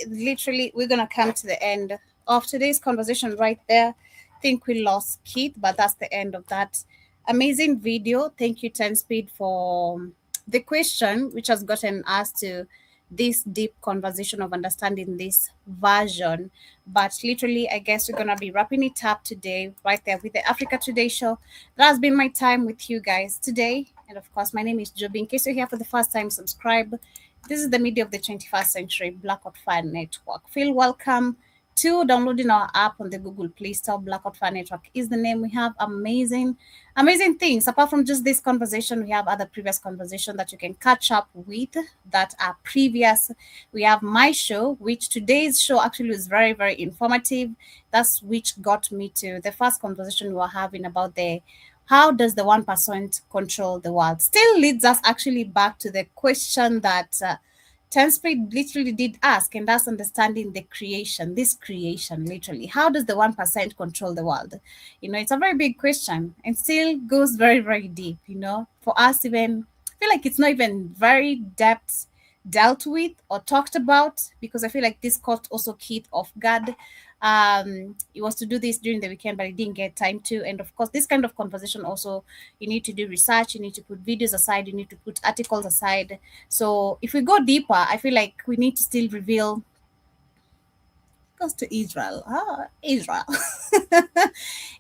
we're going to come to the end of today's conversation right there. Think we lost Keith, but that's the end of that amazing video. Thank you, 10 Speed, for the question which has gotten us to this deep conversation of understanding this version. But literally, I guess we're gonna be wrapping it up today right there with the Africa Today show. That has been my time with you guys today, and of course my name is Joby. In case you're here for the first time, subscribe. This is the media of the 21st century, Blackout Fire Network. Feel welcome to downloading our app on the Google Play Store. Blackout Fire Network is the name. We have amazing things. Apart from just this conversation, we have other previous conversations that you can catch up with that are previous. We have my show, which today's show actually was very, very informative. That's which got me to the first conversation we were having about how does the 1% control the world? Still leads us actually back to the question that 10 Speed literally did ask, and that's understanding the creation, this creation, literally. How does the 1% control the world? It's a very big question and still goes very, very deep, for us even, I feel like it's not even very depth dealt with or talked about, because I feel like this caught also Keith off guard. He was to do this during the weekend, but he didn't get time to. And of course, this kind of conversation also, you need to do research, you need to put videos aside, you need to put articles aside. So if we go deeper, I feel like we need to still reveal. Goes to Israel.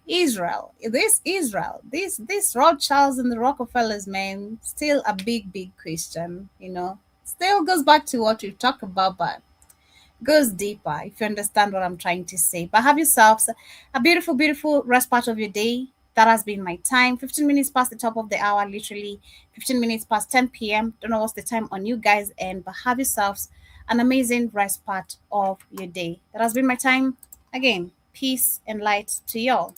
Israel. This Rothschilds and the Rockefellers, man, still a big, big question, Still goes back to what we've talked about, but goes deeper, if you understand what I'm trying to say. But have yourselves a beautiful, beautiful rest part of your day. That has been my time. 15 minutes past the top of the hour, literally 15 minutes past 10 p.m. Don't know what's the time on you guys' end, but have yourselves an amazing rest part of your day. That has been my time. Again, peace and light to y'all.